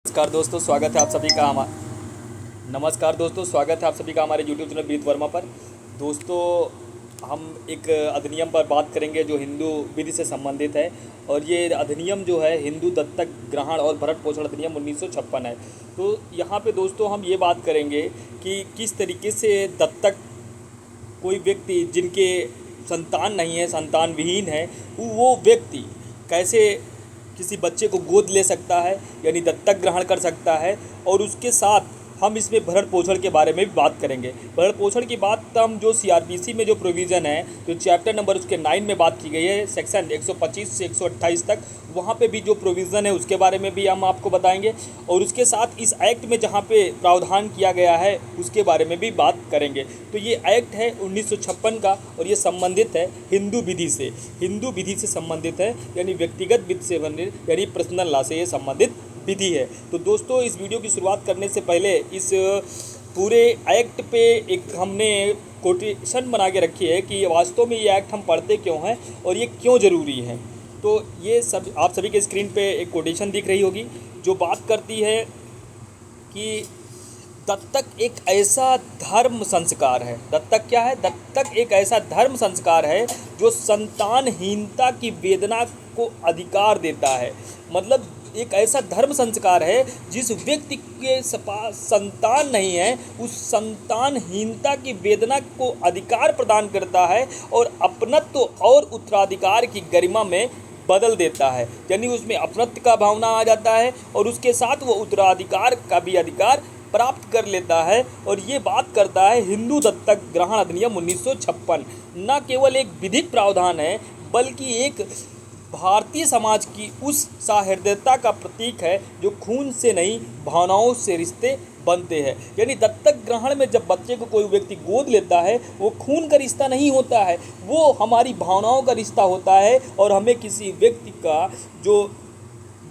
नमस्कार दोस्तों, स्वागत है आप सभी का हमारे यूट्यूब चैनल ब्रीथ वर्मा पर। दोस्तों, हम एक अधिनियम पर बात करेंगे जो हिंदू विधि से संबंधित है। और ये अधिनियम जो है हिंदू दत्तक ग्रहण और भरण पोषण अधिनियम 1956 है। तो यहाँ पे दोस्तों हम ये बात करेंगे कि किस तरीके से दत्तक कोई व्यक्ति जिनके संतान नहीं है, संतान विहीन है, वो व्यक्ति कैसे किसी बच्चे को गोद ले सकता है, यानी दत्तक ग्रहण कर सकता है। और उसके साथ हम इसमें भरण पोषण के बारे में भी बात करेंगे। भरण पोषण की बात हम जो सीआरपीसी में जो प्रोविज़न है, जो चैप्टर नंबर उसके 9 में बात की गई है, सेक्शन 125 से 128 तक, वहाँ पे भी जो प्रोविज़न है उसके बारे में भी हम आपको बताएंगे। और उसके साथ इस एक्ट में जहाँ पे प्रावधान किया गया है उसके बारे में भी बात करेंगे। तो ये एक्ट है 1956 का और ये संबंधित है हिंदू विधि से संबंधित है, यानी व्यक्तिगत विधि से संबंधित, यानी पर्सनल लॉ से ये संबंधित विधि है। तो दोस्तों, इस वीडियो की शुरुआत करने से पहले इस पूरे एक्ट पे एक हमने कोटेशन बना के रखी है कि वास्तव में ये एक्ट हम पढ़ते क्यों हैं और ये क्यों ज़रूरी है। तो ये सब आप सभी के स्क्रीन पे एक कोटेशन दिख रही होगी जो बात करती है कि दत्तक एक ऐसा धर्म संस्कार है। दत्तक क्या है? दत्तक एक ऐसा धर्म संस्कार है जो संतानहीनता की वेदना को अधिकार देता है। मतलब एक ऐसा धर्म संस्कार है जिस व्यक्ति के पास संतान नहीं है, उस संतानहीनता की वेदना को अधिकार प्रदान करता है और अपनत्व और उत्तराधिकार की गरिमा में बदल देता है। यानी उसमें अपनत्व का भावना आ जाता है और उसके साथ वो उत्तराधिकार का भी अधिकार प्राप्त कर लेता है। और ये बात करता है हिंदू दत्तक ग्रहण अधिनियम 1956। न केवल एक विधिक प्रावधान है बल्कि एक भारतीय समाज की उस सहृदयता का प्रतीक है जो खून से नहीं, भावनाओं से रिश्ते बनते हैं। यानी दत्तक ग्रहण में जब बच्चे को कोई व्यक्ति गोद लेता है, वो खून का रिश्ता नहीं होता है, वो हमारी भावनाओं का रिश्ता होता है। और हमें किसी व्यक्ति का जो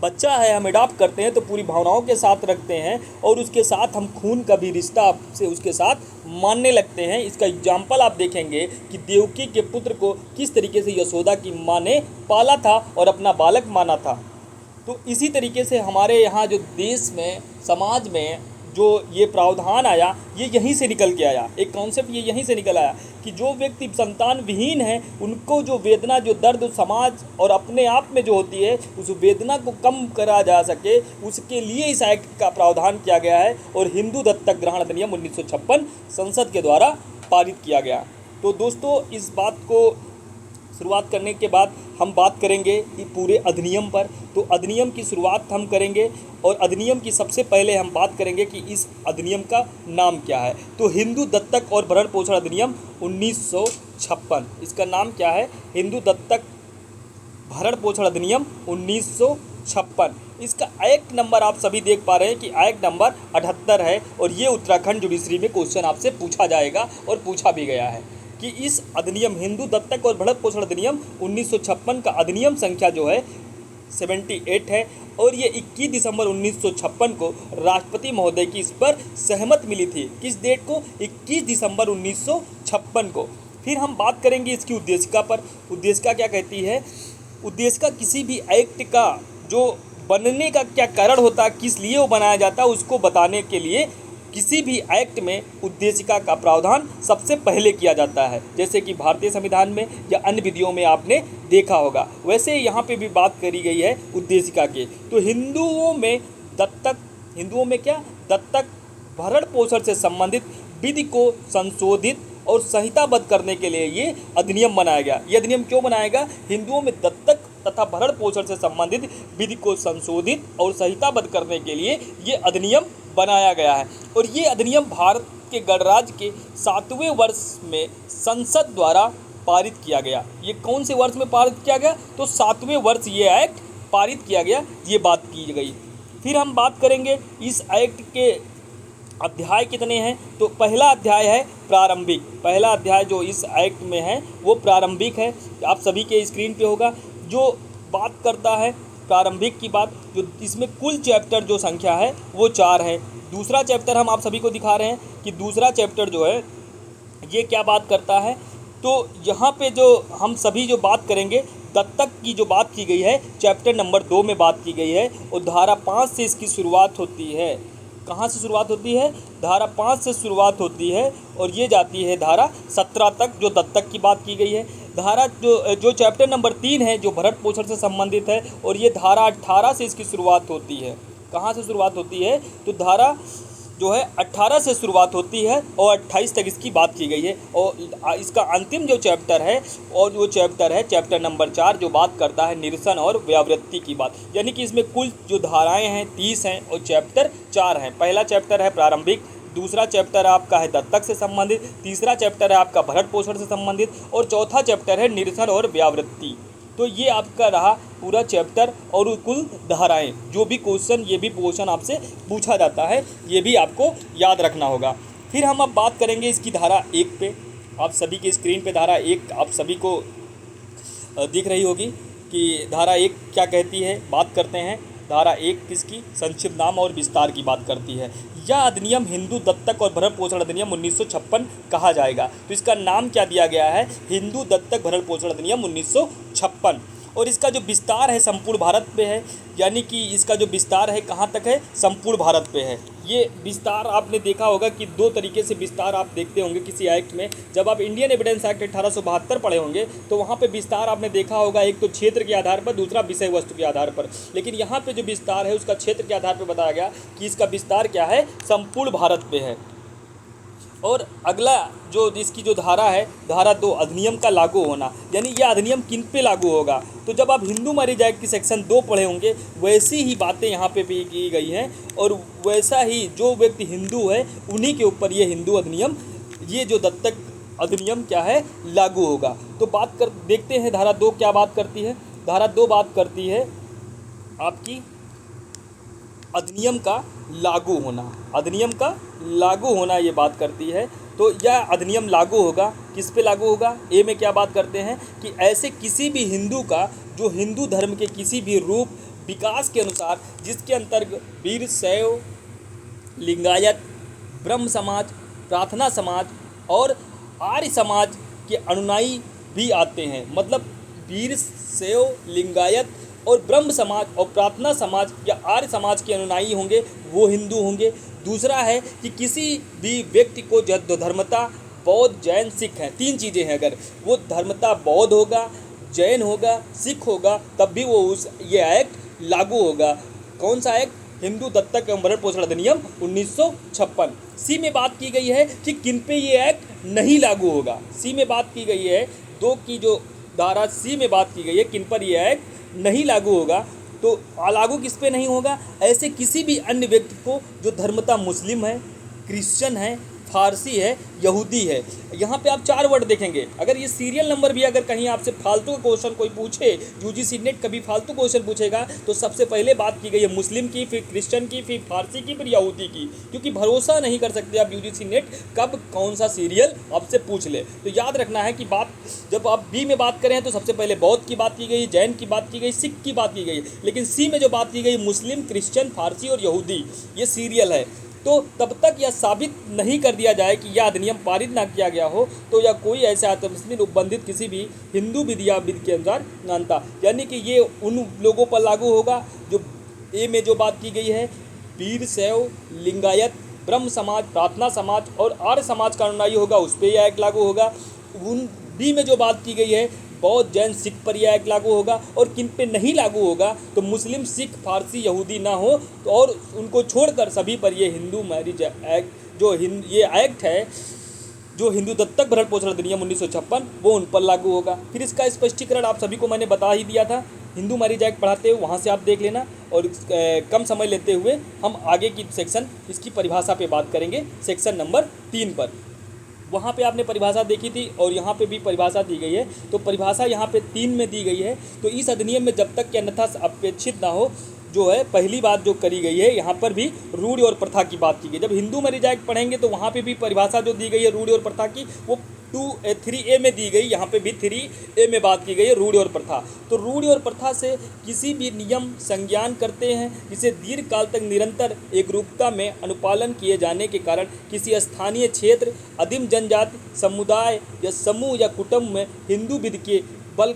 बच्चा है हम अडॉप्ट करते हैं तो पूरी भावनाओं के साथ रखते हैं और उसके साथ हम खून का भी रिश्ता से उसके साथ मानने लगते हैं। इसका एग्जाम्पल आप देखेंगे कि देवकी के पुत्र को किस तरीके से यशोदा की माँ ने पाला था और अपना बालक माना था। तो इसी तरीके से हमारे यहाँ जो देश में, समाज में जो ये प्रावधान आया, ये यहीं से निकल के आया। एक कॉन्सेप्ट ये यहीं से निकल आया कि जो व्यक्ति संतान विहीन है उनको जो वेदना, जो दर्द समाज और अपने आप में जो होती है, उस वेदना को कम करा जा सके, उसके लिए इस एक्ट का प्रावधान किया गया है और हिंदू दत्तक ग्रहण अधिनियम 1956 संसद के द्वारा पारित किया गया। तो दोस्तों, इस बात को शुरुआत करने के बाद हम बात करेंगे कि पूरे अधिनियम पर। तो अधिनियम की शुरुआत हम करेंगे और अधिनियम की सबसे पहले हम बात करेंगे कि इस अधिनियम का नाम क्या है। तो हिंदू दत्तक और भरण पोषण अधिनियम 1956, इसका नाम क्या है? हिंदू दत्तक भरण पोषण अधिनियम 1956। इसका एक्ट नंबर आप सभी देख पा रहे हैं कि एक्ट नंबर 78 है। और ये उत्तराखंड जुडिशरी में क्वेश्चन आपसे पूछा जाएगा और पूछा भी गया है कि इस अधिनियम हिंदू दत्तक और भरण पोषण अधिनियम 1956 का अधिनियम संख्या जो है 78 है। और ये 21 दिसंबर 1956 को राष्ट्रपति महोदय की इस पर सहमत मिली थी। किस डेट को? 21 दिसंबर 1956 को। फिर हम बात करेंगे इसकी उद्देशिका पर। उद्देशिका क्या कहती है? उद्देशिका किसी भी एक्ट का जो बनने का क्या कारण होता है, किस लिए वो बनाया जाता है, उसको बताने के लिए किसी भी एक्ट में उद्देशिका का प्रावधान सबसे पहले किया जाता है। जैसे कि भारतीय संविधान में या अन्य विधियों में आपने देखा होगा, वैसे यहाँ पे भी बात करी गई है उद्देशिका के। तो हिंदुओं में क्या? दत्तक भरण पोषण से संबंधित विधि को संशोधित और संहिताबद्ध करने के लिए ये अधिनियम बनाया गया। ये अधिनियम क्यों बनाया गया? हिंदुओं में दत्तक तथा भरण पोषण से संबंधित विधि को संशोधित और संहिताबद्ध करने के लिए ये अधिनियम बनाया गया है। और ये अधिनियम भारत के गणराज्य के 7वें वर्ष में संसद द्वारा पारित किया गया। ये कौन से वर्ष में पारित किया गया? तो 7वें वर्ष ये एक्ट पारित किया गया, ये बात की गई। फिर हम बात करेंगे इस एक्ट के अध्याय कितने हैं। तो पहला अध्याय है प्रारंभिक। पहला अध्याय जो इस एक्ट में है वो प्रारंभिक है, आप सभी के स्क्रीन पे होगा, जो बात करता है प्रारंभिक की बात। जो इसमें कुल चैप्टर जो संख्या है वो 4 है। दूसरा चैप्टर हम आप सभी को दिखा रहे हैं कि दूसरा चैप्टर जो है ये क्या बात करता है तो यहाँ पे जो हम सभी जो बात करेंगे दत्तक की जो बात की गई है चैप्टर नंबर 2 में बात की गई है और धारा 5 से इसकी शुरुआत होती है। कहाँ से शुरुआत होती है? धारा 5 से शुरुआत होती है और ये जाती है धारा 17 तक, जो दत्तक की बात की गई है। धारा जो चैप्टर नंबर 3 है जो भरण पोषण से संबंधित है और ये धारा 18 से इसकी शुरुआत होती है। कहाँ से शुरुआत होती है? तो धारा जो है 18 से शुरुआत होती है और 28 तक इसकी बात की गई है। और इसका अंतिम जो चैप्टर है और वो चैप्टर है चैप्टर नंबर 4 जो बात करता है निरसन और व्यावृत्ति की बात। यानी कि इसमें कुल जो धाराएं हैं 30 हैं और चैप्टर 4 हैं। पहला चैप्टर है प्रारंभिक, दूसरा चैप्टर आपका है दत्तक से संबंधित, तीसरा चैप्टर है आपका भरण पोषण से संबंधित और चौथा चैप्टर है निरसन और व्यावृत्ति। तो ये आपका रहा पूरा चैप्टर और कुल धाराएं। जो भी क्वेश्चन ये भी क्वेश्चन आपसे पूछा जाता है ये भी आपको याद रखना होगा। फिर हम अब बात करेंगे इसकी धारा 1 पे। आप सभी की स्क्रीन पे धारा 1 आप सभी को दिख रही होगी कि धारा 1 क्या कहती है। बात करते हैं धारा 1 किसकी? संक्षिप्त नाम और विस्तार की बात करती है। यह अधिनियम हिंदू दत्तक और भरण पोषण अधिनियम 1956 कहा जाएगा। तो इसका नाम क्या दिया गया है? हिंदू दत्तक भरण पोषण अधिनियम 1956। और इसका जो विस्तार है संपूर्ण भारत पे है, यानी कि इसका जो विस्तार है कहाँ तक है? संपूर्ण भारत पे है। ये विस्तार आपने देखा होगा कि 2 तरीके से विस्तार आप देखते होंगे किसी एक्ट में। जब आप इंडियन एविडेंस एक्ट 1872 पढ़े होंगे तो वहाँ पे विस्तार आपने देखा होगा, एक तो क्षेत्र के आधार पर, दूसरा विषय वस्तु के आधार पर। लेकिन यहाँ पे जो विस्तार है उसका क्षेत्र के आधार पर बताया गया कि इसका विस्तार क्या है? संपूर्ण भारत पे है। और अगला जो इसकी जो धारा है धारा 2 अधिनियम का लागू होना, यानी यह अधिनियम किन पे लागू होगा? तो जब आप हिंदू मैरिज एक्ट की सेक्शन 2 पढ़े होंगे वैसी ही बातें यहाँ पे भी की गई हैं और वैसा ही जो व्यक्ति हिंदू है उन्हीं के ऊपर ये हिंदू अधिनियम, ये जो दत्तक अधिनियम क्या है? लागू होगा। तो बात कर देखते हैं धारा 2 क्या बात करती है। धारा 2 बात करती है आपकी अधिनियम का लागू होना। अधिनियम का लागू होना ये बात करती है। तो यह अधिनियम लागू होगा, किस पे लागू होगा? ए में क्या बात करते हैं कि ऐसे किसी भी हिंदू का जो हिंदू धर्म के किसी भी रूप विकास के अनुसार जिसके अंतर्गत वीर शैव लिंगायत ब्रह्म समाज प्रार्थना समाज और आर्य समाज के अनुयायी भी आते हैं। मतलब वीर शैव लिंगायत और ब्रह्म समाज और प्रार्थना समाज या आर्य समाज के अनुयायी होंगे वो हिंदू होंगे। दूसरा है कि किसी भी व्यक्ति को जो धर्मता बौद्ध जैन सिख हैं, 3 चीज़ें हैं, अगर वो धर्मता बौद्ध होगा, जैन होगा, सिख होगा तब भी वो ये एक्ट लागू होगा। कौन सा एक्ट? हिंदू दत्तक एवं भरण पोषण अधिनियम 1956। सी में बात की गई है कि किन पे ये एक्ट नहीं लागू होगा। सी में बात की गई है 2 की जो धारा सी में बात की गई है किन पर यह एक्ट नहीं लागू होगा। तो लागू किस पे नहीं होगा? ऐसे किसी भी अन्य व्यक्ति को जो धर्मता मुस्लिम है, क्रिश्चियन है, फारसी है, यहूदी है। यहाँ पे आप 4 वर्ड देखेंगे। अगर ये सीरियल नंबर भी अगर कहीं आपसे फालतू का क्वेश्चन कोई पूछे, यूजीसी नेट कभी फालतू क्वेश्चन पूछेगा तो सबसे पहले बात की गई है मुस्लिम की, फिर क्रिश्चियन की, फिर फारसी की, फिर यहूदी की, क्योंकि भरोसा नहीं कर सकते आप यूजीसी नेट कब कौन सा सीरियल आपसे पूछ ले। तो याद रखना है कि बात जब आप बी में बात करें तो सबसे पहले बौद्ध की बात की गई, जैन की बात की गई, सिख की बात की गई, लेकिन सी में जो बात की गई मुस्लिम, क्रिश्चियन, फारसी और यहूदी, ये सीरियल है। तो तब तक यह साबित नहीं कर दिया जाए कि यह अधिनियम पारित ना किया गया हो तो यह कोई ऐसे आत्मस्थित उपबंधित किसी भी हिंदू विधि के अनुसार मानता, यानी कि ये उन लोगों पर लागू होगा जो ए में जो बात की गई है वीर शैव लिंगायत ब्रह्म समाज प्रार्थना समाज और आर्य समाज का अनुयायी होगा उस पर यह एक्ट लागू होगा। उन बी में जो बात की गई है बौद्ध जैन सिख पर यह एक्ट लागू होगा। और किन पे नहीं लागू होगा? तो मुस्लिम सिख फारसी यहूदी ना हो तो और उनको छोड़कर सभी पर ये हिंदू मैरिज एक्ट जो ये एक्ट है जो हिंदू दत्तक भरण पोषण अधिनियम 1956 वो उन पर लागू होगा। फिर इसका स्पष्टीकरण आप सभी को मैंने बता ही दिया था, हिंदू मैरिज एक्ट पढ़ाते हुए वहाँ से आप देख लेना। और कम समय लेते हुए हम आगे की सेक्शन इसकी परिभाषा पे बात करेंगे, सेक्शन नंबर 3 पर। वहाँ पे आपने परिभाषा देखी थी और यहाँ पे भी परिभाषा दी गई है। तो परिभाषा यहाँ पे 3 में दी गई है। तो इस अधिनियम में जब तक कि अन्यथा अपेक्षित ना हो जो है पहली बात जो करी गई है यहाँ पर भी रूढ़ि और प्रथा की बात की गई। जब हिंदू मैरिज एक्ट पढ़ेंगे तो वहाँ पे भी परिभाषा जो दी गई है रूढ़ि और प्रथा की वो 3A में दी गई, यहाँ पे भी 3A में बात की गई है रूढ़ि और प्रथा। तो रूढ़ि और प्रथा से किसी भी नियम संज्ञान करते हैं जिसे दीर्घ काल तक निरंतर एकरूपता में अनुपालन किए जाने के कारण किसी स्थानीय क्षेत्र, आदिम जनजाति, समुदाय या समूह या कुटुंब में हिंदू विधि के बल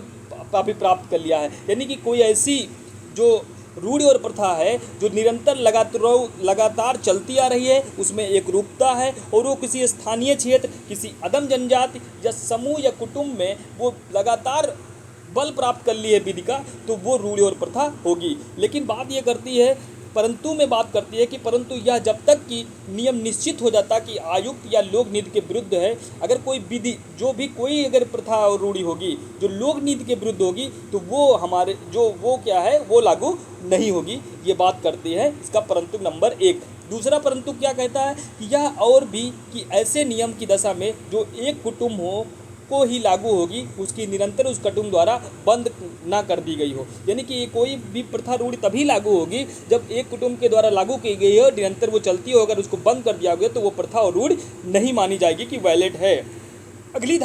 काफ़ी प्राप्त कर लिया है। यानी कि कोई ऐसी जो रूढ़ि और प्रथा है जो निरंतर लगातार चलती आ रही है, उसमें एक रूपता है और वो किसी स्थानीय क्षेत्र, किसी अदम जनजाति या समूह या कुटुंब में वो लगातार बल प्राप्त कर ली है विधि का, तो वो रूढ़ि और प्रथा होगी। लेकिन बात ये करती है, परंतु में बात करती है कि परंतु यह जब तक कि नियम निश्चित हो जाता कि आयुक्त या लोक नीति के विरुद्ध है, अगर कोई विधि जो भी कोई अगर प्रथा और रूढ़ि होगी जो लोक नीति के विरुद्ध होगी तो वो हमारे जो वो क्या है वो लागू नहीं होगी। ये बात करती है इसका परंतु नंबर 1। दूसरा परंतु क्या कहता है कि यह और भी कि ऐसे नियम की दशा में जो एक कुटुंब हो को ही लागू होगी, उसकी निरंतर उस कुटुंब द्वारा बंद ना कर दी गई हो। यानी कि ये कोई भी प्रथा रूढ़ि तभी लागू होगी जब एक कुटुंब के द्वारा लागू की गई हो, निरंतर वो चलती हो, अगर उसको बंद कर दिया गया तो वो प्रथा और रूढ़ि नहीं मानी जाएगी कि वैलिड है। अगली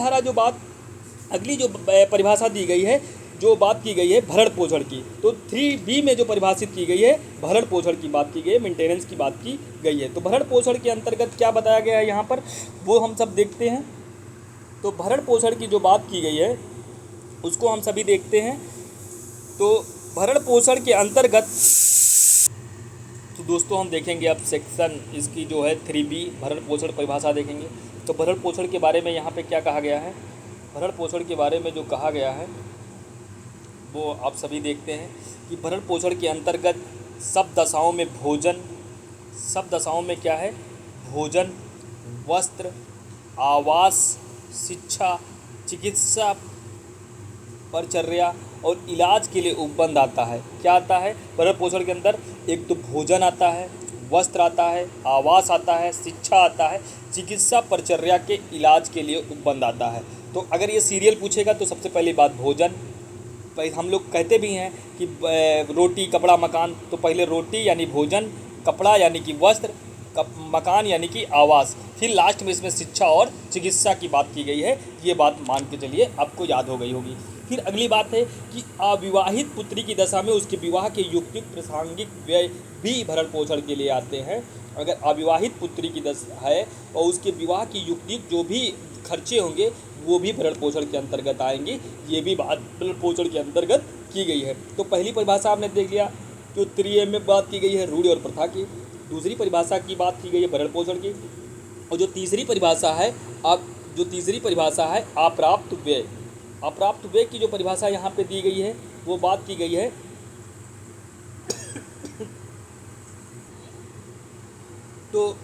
जो परिभाषा दी गई है, जो बात की गई है भरण पोषण की, तो 3B में जो परिभाषित की गई है भरण पोषण की बात की गई है, मेंटेनेंस की बात की गई है। तो भरण पोषण के अंतर्गत क्या बताया गया है यहाँ पर वो हम सब देखते हैं। तो भरण पोषण की जो बात की गई है उसको हम सभी देखते हैं। तो भरण पोषण के अंतर्गत तो दोस्तों हम देखेंगे अब सेक्शन इसकी जो है 3B भरण पोषण परिभाषा देखेंगे। तो भरण पोषण के बारे में यहाँ पे क्या कहा गया है, भरण पोषण के बारे में जो कहा गया है वो आप सभी देखते हैं कि भरण पोषण के अंतर्गत सब दशाओं में भोजन, सब दशाओं में क्या है, भोजन, वस्त्र, आवास, शिक्षा, चिकित्सा, परिचर्या और इलाज के लिए उपबंध आता है। क्या आता है भरण पोषण के अंदर? एक तो भोजन आता है, वस्त्र आता है, आवास आता है, शिक्षा आता है, चिकित्सा परिचर्या के इलाज के लिए उपबंध आता है। तो अगर ये सीरियल पूछेगा तो सबसे पहली बात भोजन, हम लोग कहते भी हैं कि रोटी कपड़ा मकान, तो पहले रोटी यानी भोजन, कपड़ा यानी कि वस्त्र, मकान यानी कि आवास, फिर लास्ट में इसमें शिक्षा और चिकित्सा की बात की गई है। ये बात मान के चलिए आपको याद हो गई होगी। फिर अगली बात है कि अविवाहित पुत्री की दशा में उसके विवाह के युक्तिक प्रासंगिक व्यय भी भरण पोषण के लिए आते हैं। अगर अविवाहित पुत्री की दशा है और उसके विवाह की युक्तिक जो भी खर्चे होंगे वो भी भरण पोषण के अंतर्गत आएंगे। ये भी बात भरण पोषण के अंतर्गत की गई है। तो पहली परिभाषा आपने देख लिया जो 3A में बात की गई है रूढ़ि और प्रथा की। दूसरी परिभाषा की बात की गई है भरण पोषण की। और जो तीसरी परिभाषा है अप्राप्त व्यय, अप्राप्त व्यय की जो परिभाषा यहाँ पे दी गई है वो बात की गई है तो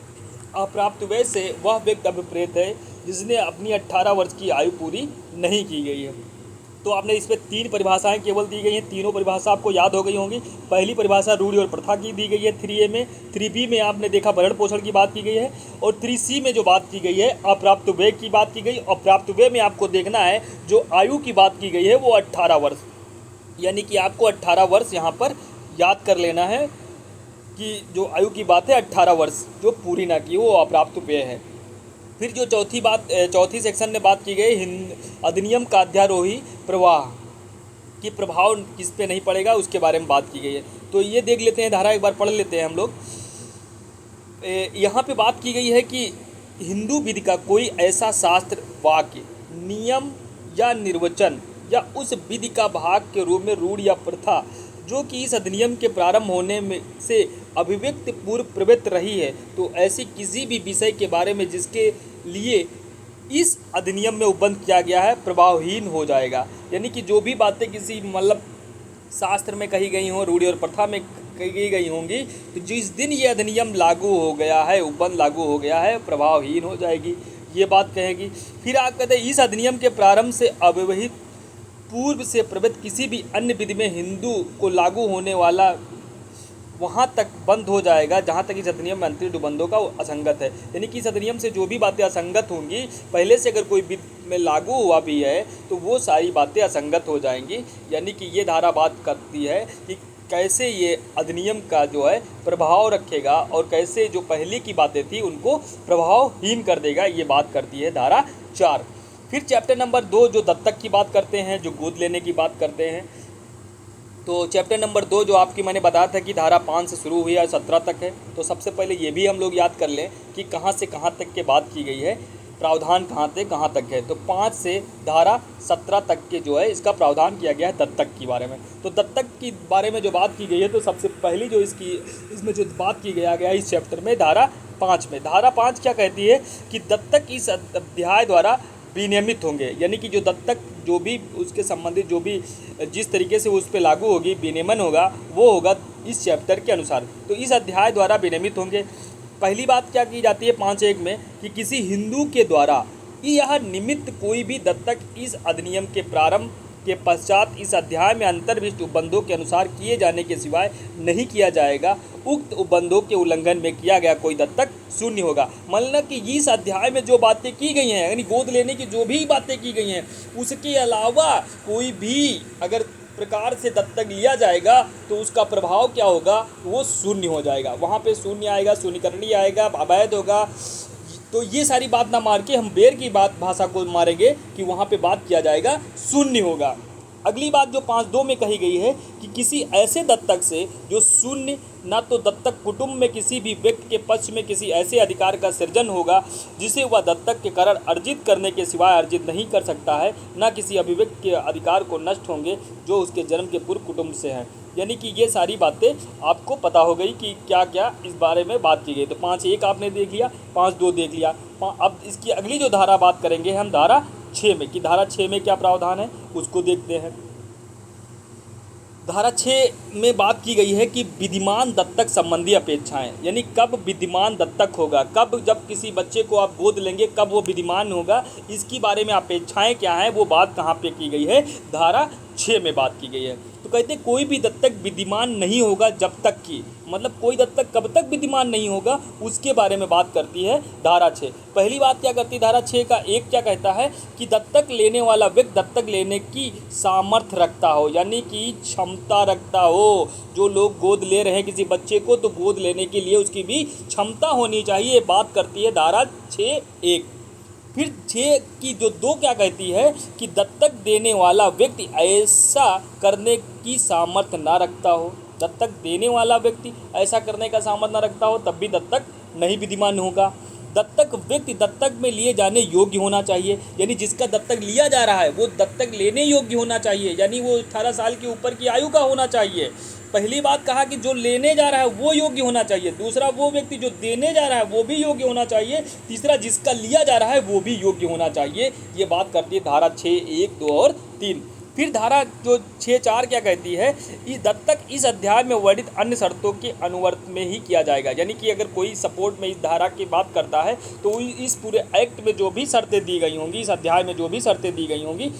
अप्राप्त व्यय से वह व्यक्ति अभिप्रेत है जिसने अपनी 18 वर्ष की आयु पूरी नहीं की गई है। तो आपने इस पर 3 परिभाषाएं केवल दी गई हैं, तीनों परिभाषा आपको याद हो गई होंगी। पहली परिभाषा रूढ़ि और प्रथा की दी गई है 3A में, 3B में आपने देखा भरण पोषण की बात की गई है और 3C में जो बात की गई है अप्राप्त व्यय की बात की गई। अप्राप्त व्यय में आपको देखना है जो आयु की बात की गई है वो 18 वर्ष, यानी कि आपको 18 वर्ष यहाँ पर याद कर लेना है कि जो आयु की बात है 18 वर्ष जो पूरी ना की वो अप्राप्त व्यय है। फिर जो चौथी सेक्शन में बात की गई अधिनियम का अध्यारोही प्रवाह की प्रभाव किस पे नहीं पड़ेगा उसके बारे में बात की गई है। तो ये देख लेते हैं, धारा एक बार पढ़ लेते हैं हम लोग। यहाँ पे बात की गई है कि हिंदू विधि का कोई ऐसा शास्त्र, वाक्य, नियम या निर्वचन या उस विधि का भाग के रूप में रूढ़ि या प्रथा जो कि इस अधिनियम के प्रारंभ होने में से अभिव्यक्ति पूर्व प्रवृत्त रही है, तो ऐसी किसी भी विषय के बारे में जिसके लिए इस अधिनियम में उपबंध किया गया है प्रभावहीन हो जाएगा। यानी कि जो भी बातें किसी मतलब शास्त्र में कही गई हों, रूढ़ि और प्रथा में कही गई होंगी, तो जिस दिन ये अधिनियम लागू हो गया है, उपबंध लागू हो गया है, प्रभावहीन हो जाएगी, ये बात कहेगी। फिर आप कहते हैं इस अधिनियम के प्रारंभ से अविवाहित पूर्व से प्रवृत्त किसी भी अन्य विधि में हिंदू को लागू होने वाला वहाँ तक बंद हो जाएगा जहाँ तक इस अधिनियम में अंतरिम बंधों का असंगत है। यानी कि इस अधिनियम से जो भी बातें असंगत होंगी, पहले से अगर कोई विधि में लागू हुआ भी है तो वो सारी बातें असंगत हो जाएंगी। यानी कि ये धारा बात करती है कि कैसे ये अधिनियम का जो है प्रभाव रखेगा और कैसे जो पहले की बातें थी उनको प्रभावहीन कर देगा, ये बात करती है धारा 4। फिर चैप्टर नंबर 2 जो दत्तक की बात करते हैं, जो गोद लेने की बात करते हैं, तो चैप्टर नंबर 2 जो आपकी मैंने बताया था कि धारा 5 से शुरू हुई है 17 तक है। तो सबसे पहले ये भी हम लोग याद कर लें कि कहाँ से कहाँ तक के बात की गई है, प्रावधान कहाँ से कहाँ तक है। तो 5 से धारा 17 तक के जो है इसका प्रावधान किया गया है दत्तक के बारे में। तो दत्तक की बारे में जो बात की गई है, तो सबसे पहली जो इसमें जो बात की गया गया इस चैप्टर में धारा 5 में, धारा 5 क्या कहती है कि दत्तक इस अध्याय द्वारा विनियमित होंगे, यानी कि जो दत्तक जो भी उसके संबंधित जो भी जिस तरीके से उस पर लागू होगी, विनियमन होगा, वो होगा इस चैप्टर के अनुसार। तो इस अध्याय द्वारा विनियमित होंगे। पहली बात क्या की जाती है 5.1 में कि किसी हिंदू के द्वारा यह निमित्त कोई भी दत्तक इस अधिनियम के प्रारंभ के पश्चात इस अध्याय में अंतर्विष्ट उपबंधों के अनुसार किए जाने के सिवाय नहीं किया जाएगा। उक्त उपबंधों के उल्लंघन में किया गया कोई दत्तक शून्य होगा। मतलब कि इस अध्याय में जो बातें की गई हैं, यानी गोद लेने की जो भी बातें की गई हैं, उसके अलावा कोई भी अगर प्रकार से दत्तक लिया जाएगा तो उसका प्रभाव क्या होगा, वो शून्य हो जाएगा। वहाँ पे शून्य आएगा, शून्यकरणीय आएगा, अवैध होगा। तो ये सारी बात ना मार के हम बेर की बात भाषा को मारेंगे कि वहाँ पे बात किया जाएगा, शून्य होगा। अगली बात जो 5.2 में कही गई है कि किसी ऐसे दत्तक से जो शून्य, ना तो दत्तक कुटुंब में किसी भी व्यक्ति के पक्ष में किसी ऐसे अधिकार का सृजन होगा जिसे वह दत्तक के कारण अर्जित करने के सिवाय अर्जित नहीं कर सकता है, ना किसी अभिव्यक्ति के अधिकार को नष्ट होंगे जो उसके जन्म के पूर्व कुटुंब से हैं। यानी कि ये सारी बातें आपको पता हो गई कि क्या क्या इस बारे में बात की गई। तो 5.1 आपने देख लिया, 5.2 देख लिया। अब इसकी अगली जो धारा बात करेंगे हम धारा 6 में, कि धारा 6 में क्या प्रावधान है उसको देखते हैं। धारा 6 में बात की गई है कि विद्यमान दत्तक संबंधी अपेक्षाएं, यानी कब विद्यमान दत्तक होगा, कब जब किसी बच्चे को आप गोद लेंगे कब वो विद्यमान होगा, इसकी बारे में अपेक्षाएं क्या हैं, वो बात कहाँ पे की गई है, धारा 6 में बात की गई है। तो कहते हैं कोई भी दत्तक विद्यमान नहीं होगा जब तक कि, मतलब कोई दत्तक कब तक विद्यमान नहीं होगा उसके बारे में बात करती है धारा 6। पहली बात क्या करती है धारा 6 का 1 क्या कहता है कि दत्तक लेने वाला व्यक्ति दत्तक लेने की सामर्थ्य रखता हो, यानी कि क्षमता रखता हो। जो लोग गोद ले रहे हैं किसी बच्चे को, तो गोद लेने के लिए उसकी भी क्षमता होनी चाहिए, बात करती है धारा 6.1। फिर 6 की जो 2 क्या कहती है कि दत्तक देने वाला व्यक्ति ऐसा करने की सामर्थ्य ना रखता हो, दत्तक देने वाला व्यक्ति ऐसा करने का सामर्थ्य ना रखता हो तब भी दत्तक नहीं विद्यमान होगा। दत्तक व्यक्ति दत्तक में लिए जाने योग्य होना चाहिए, यानी जिसका दत्तक लिया जा रहा है वो दत्तक लेने योग्य होना चाहिए, यानी वो 18 साल के ऊपर की आयु का होना चाहिए। पहली बात कहा कि जो लेने जा रहा है वो योग्य होना चाहिए, दूसरा वो व्यक्ति जो देने जा रहा है वो भी योग्य होना चाहिए, तीसरा जिसका लिया जा रहा है वो भी योग्य होना चाहिए। ये बात करती है धारा 6.1, 2 और 3। फिर धारा जो 6.4 क्या कहती है, इस दत्तक इस अध्याय में वर्णित अन्य शर्तों के अनुवर्त में ही किया जाएगा, यानी कि अगर कोई सपोर्ट में इस धारा की बात करता है तो इस पूरे एक्ट में जो भी शर्तें दी गई होंगी, इस अध्याय में जो भी शर्तें दी गई होंगी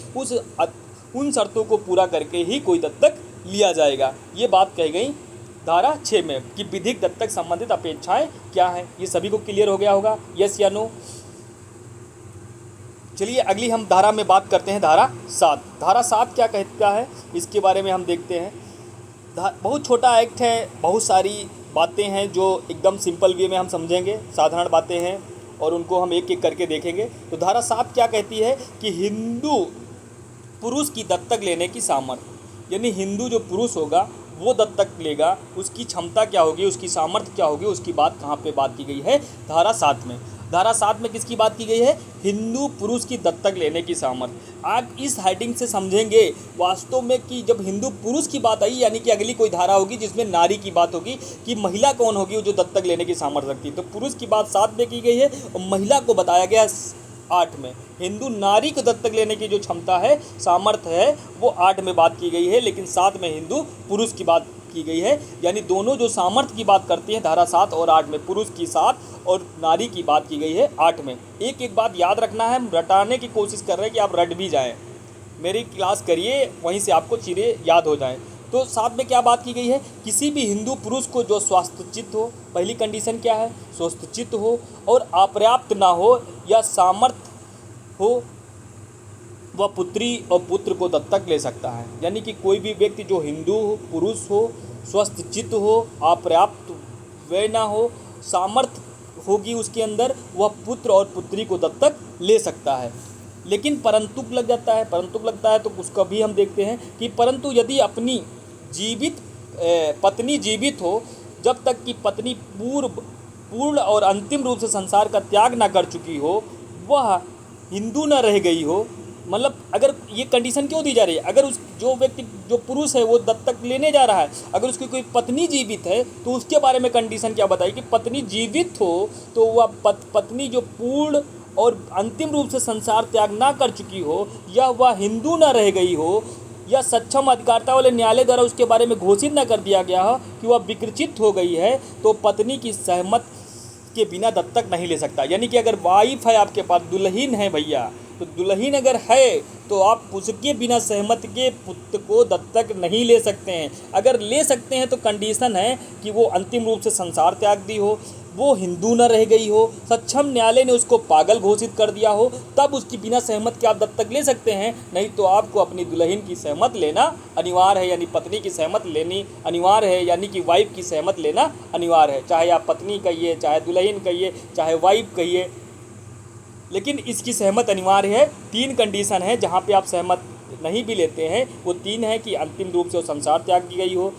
उन शर्तों को पूरा करके ही कोई दत्तक लिया जाएगा। ये बात कही गई धारा 6 में कि विधिक दत्तक संबंधित अपेक्षाएं क्या हैं। ये सभी को क्लियर हो गया होगा, यस या नो। चलिए अगली हम धारा में बात करते हैं धारा 7। धारा 7 क्या कहता है इसके बारे में हम देखते हैं। बहुत छोटा एक्ट है, बहुत सारी बातें हैं जो एकदम सिंपल वे में हम समझेंगे, साधारण बातें हैं और उनको हम एक एक करके देखेंगे। तो धारा 7 क्या कहती है कि हिंदू पुरुष की दत्तक लेने की सामर्थ्य, यानी हिंदू जो पुरुष होगा वो दत्तक लेगा, उसकी क्षमता क्या होगी, उसकी सामर्थ्य क्या होगी, उसकी बात कहाँ पे बात की गई है धारा 7 में। धारा 7 में किसकी बात की गई है, हिंदू पुरुष की दत्तक लेने की सामर्थ्य। आप इस हेडिंग से समझेंगे वास्तव में कि जब हिंदू पुरुष की बात आई, यानी कि अगली कोई धारा होगी जिसमें नारी की बात होगी कि महिला कौन होगी जो दत्तक लेने की सामर्थ्य रखती है। तो पुरुष की बात 7 में की गई है और महिला को बताया गया 8 में। हिंदू नारी को दत्तक लेने की जो क्षमता है, सामर्थ्य है, वो 8 में बात की गई है, लेकिन 7 में हिंदू पुरुष की बात की गई है। यानी दोनों जो सामर्थ्य की बात करती हैं धारा 7 और 8 में, पुरुष की 7 और नारी की बात की गई है 8 में। एक एक बात याद रखना है, हम रटाने की कोशिश कर रहे हैं कि आप रट भी जाएं। मेरी क्लास करिए, वहीं से आपको चीज़ें याद हो जाएं। तो 7 में क्या बात की गई है, किसी भी हिंदू पुरुष को जो स्वस्थचित्त हो, पहली कंडीशन क्या है, स्वस्थचित्त हो और अपर्याप्त ना हो या सामर्थ्य हो, वह पुत्री और पुत्र को दत्तक ले सकता है। यानी कि कोई भी व्यक्ति जो हिंदू हो, पुरुष हो, स्वस्थ चित्त हो, अपर्याप्त व्यय ना हो, सामर्थ्य होगी उसके अंदर, वह पुत्र और पुत्री को दत्तक ले सकता है। लेकिन परंतु लग जाता है, परंतु लगता है तो उसका भी हम देखते हैं कि परंतु यदि अपनी जीवित पत्नी जीवित हो, जब तक कि पत्नी पूर्ण और अंतिम रूप से संसार का त्याग ना कर चुकी हो, वह हिंदू न रह गई हो। मतलब अगर ये कंडीशन क्यों दी जा रही है, अगर उस जो व्यक्ति जो पुरुष है वो दत्तक लेने जा रहा है, अगर उसकी कोई पत्नी जीवित है तो उसके बारे में कंडीशन क्या बताई कि पत्नी जीवित हो तो वह पत्नी जो पूर्ण और अंतिम रूप से संसार त्याग ना कर चुकी हो, या वह हिंदू न रह गई हो, या सक्षम अधिकारिता वाले न्यायालय द्वारा उसके बारे में घोषित न कर दिया गया हो कि वह विकृचित हो गई है, तो पत्नी की सहमत के बिना दत्तक नहीं ले सकता। यानी कि अगर वाइफ है आपके पास, दुल्हन है भैया, तो दुल्हन अगर है तो आप उसके बिना सहमत के पुत्र को दत्तक नहीं ले सकते हैं। अगर ले सकते हैं तो कंडीशन है कि वो अंतिम रूप से संसार त्याग दी हो, वो हिंदू न रह गई हो, सक्षम न्यायालय ने उसको पागल घोषित कर दिया हो, तब उसकी बिना सहमत के आप दत्तक ले सकते हैं। नहीं तो आपको अपनी दुल्हन की सहमत लेना अनिवार्य है, यानी पत्नी की सहमत लेनी अनिवार्य है, यानी कि वाइफ की सहमत लेना अनिवार्य है। चाहे आप पत्नी कहिए, चाहे दुल्हन कहिए, चाहे वाइफ कहिए, लेकिन इसकी सहमत अनिवार्य है। 3 कंडीशन है जहाँ पे आप सहमत नहीं भी लेते हैं, वो 3 है कि अंतिम रूप से वो संसार त्याग की गई हो,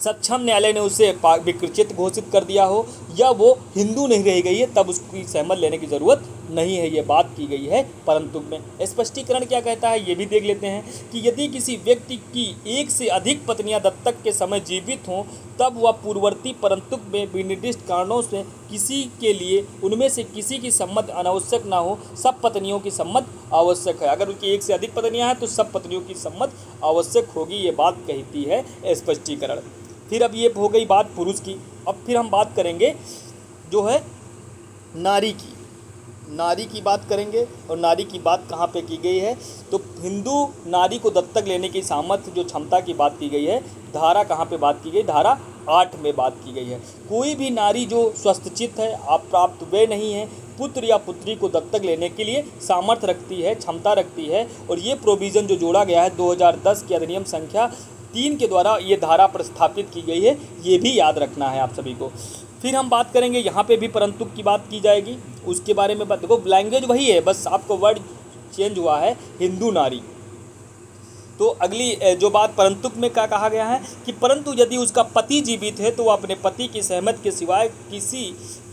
सक्षम न्यायालय ने उसे विकृचित घोषित कर दिया हो, या वो हिंदू नहीं रह गई है, तब उसकी सहमत लेने की ज़रूरत नहीं है। ये बात की गई है परंतु में। स्पष्टीकरण क्या कहता है ये भी देख लेते हैं कि यदि किसी व्यक्ति की एक से अधिक पत्नियां दत्तक के समय जीवित हों, तब वह पूर्ववर्ती परंतु में विनिर्दिष्ट कारणों से किसी के लिए उनमें से किसी की सम्मत अनावश्यक ना हो, सब पत्नियों की सम्मत आवश्यक है। अगर उनकी एक से अधिक पत्नियां हैं तो सब पत्नियों की सम्मत आवश्यक होगी, ये बात कहती है स्पष्टीकरण। फिर अब ये हो गई बात पुरुष की। अब फिर हम बात करेंगे जो है नारी की। नारी की बात करेंगे, और नारी की बात कहाँ पे की गई है, तो हिंदू नारी को दत्तक लेने की सामर्थ्य जो क्षमता की बात की गई है, धारा कहाँ पे बात की गई, धारा 8 में बात की गई है। कोई भी नारी जो स्वस्थचित है, अप्राप्त वे नहीं है, पुत्र या पुत्री को दत्तक लेने के लिए सामर्थ्य रखती है, क्षमता रखती है। और ये प्रोविज़न जो जोड़ा गया है 2010 की अधिनियम संख्या 3 के द्वारा ये धारा प्रस्थापित की गई है, ये भी याद रखना है आप सभी को। फिर हम बात करेंगे, यहाँ पे भी परंतु की बात की जाएगी, उसके बारे में बात। देखो लैंग्वेज वही है, बस आपको वर्ड चेंज हुआ है, हिंदू नारी। तो अगली जो बात परंतु में क्या कहा गया है कि परंतु यदि उसका पति जीवित है तो वह अपने पति की सहमत के सिवाय किसी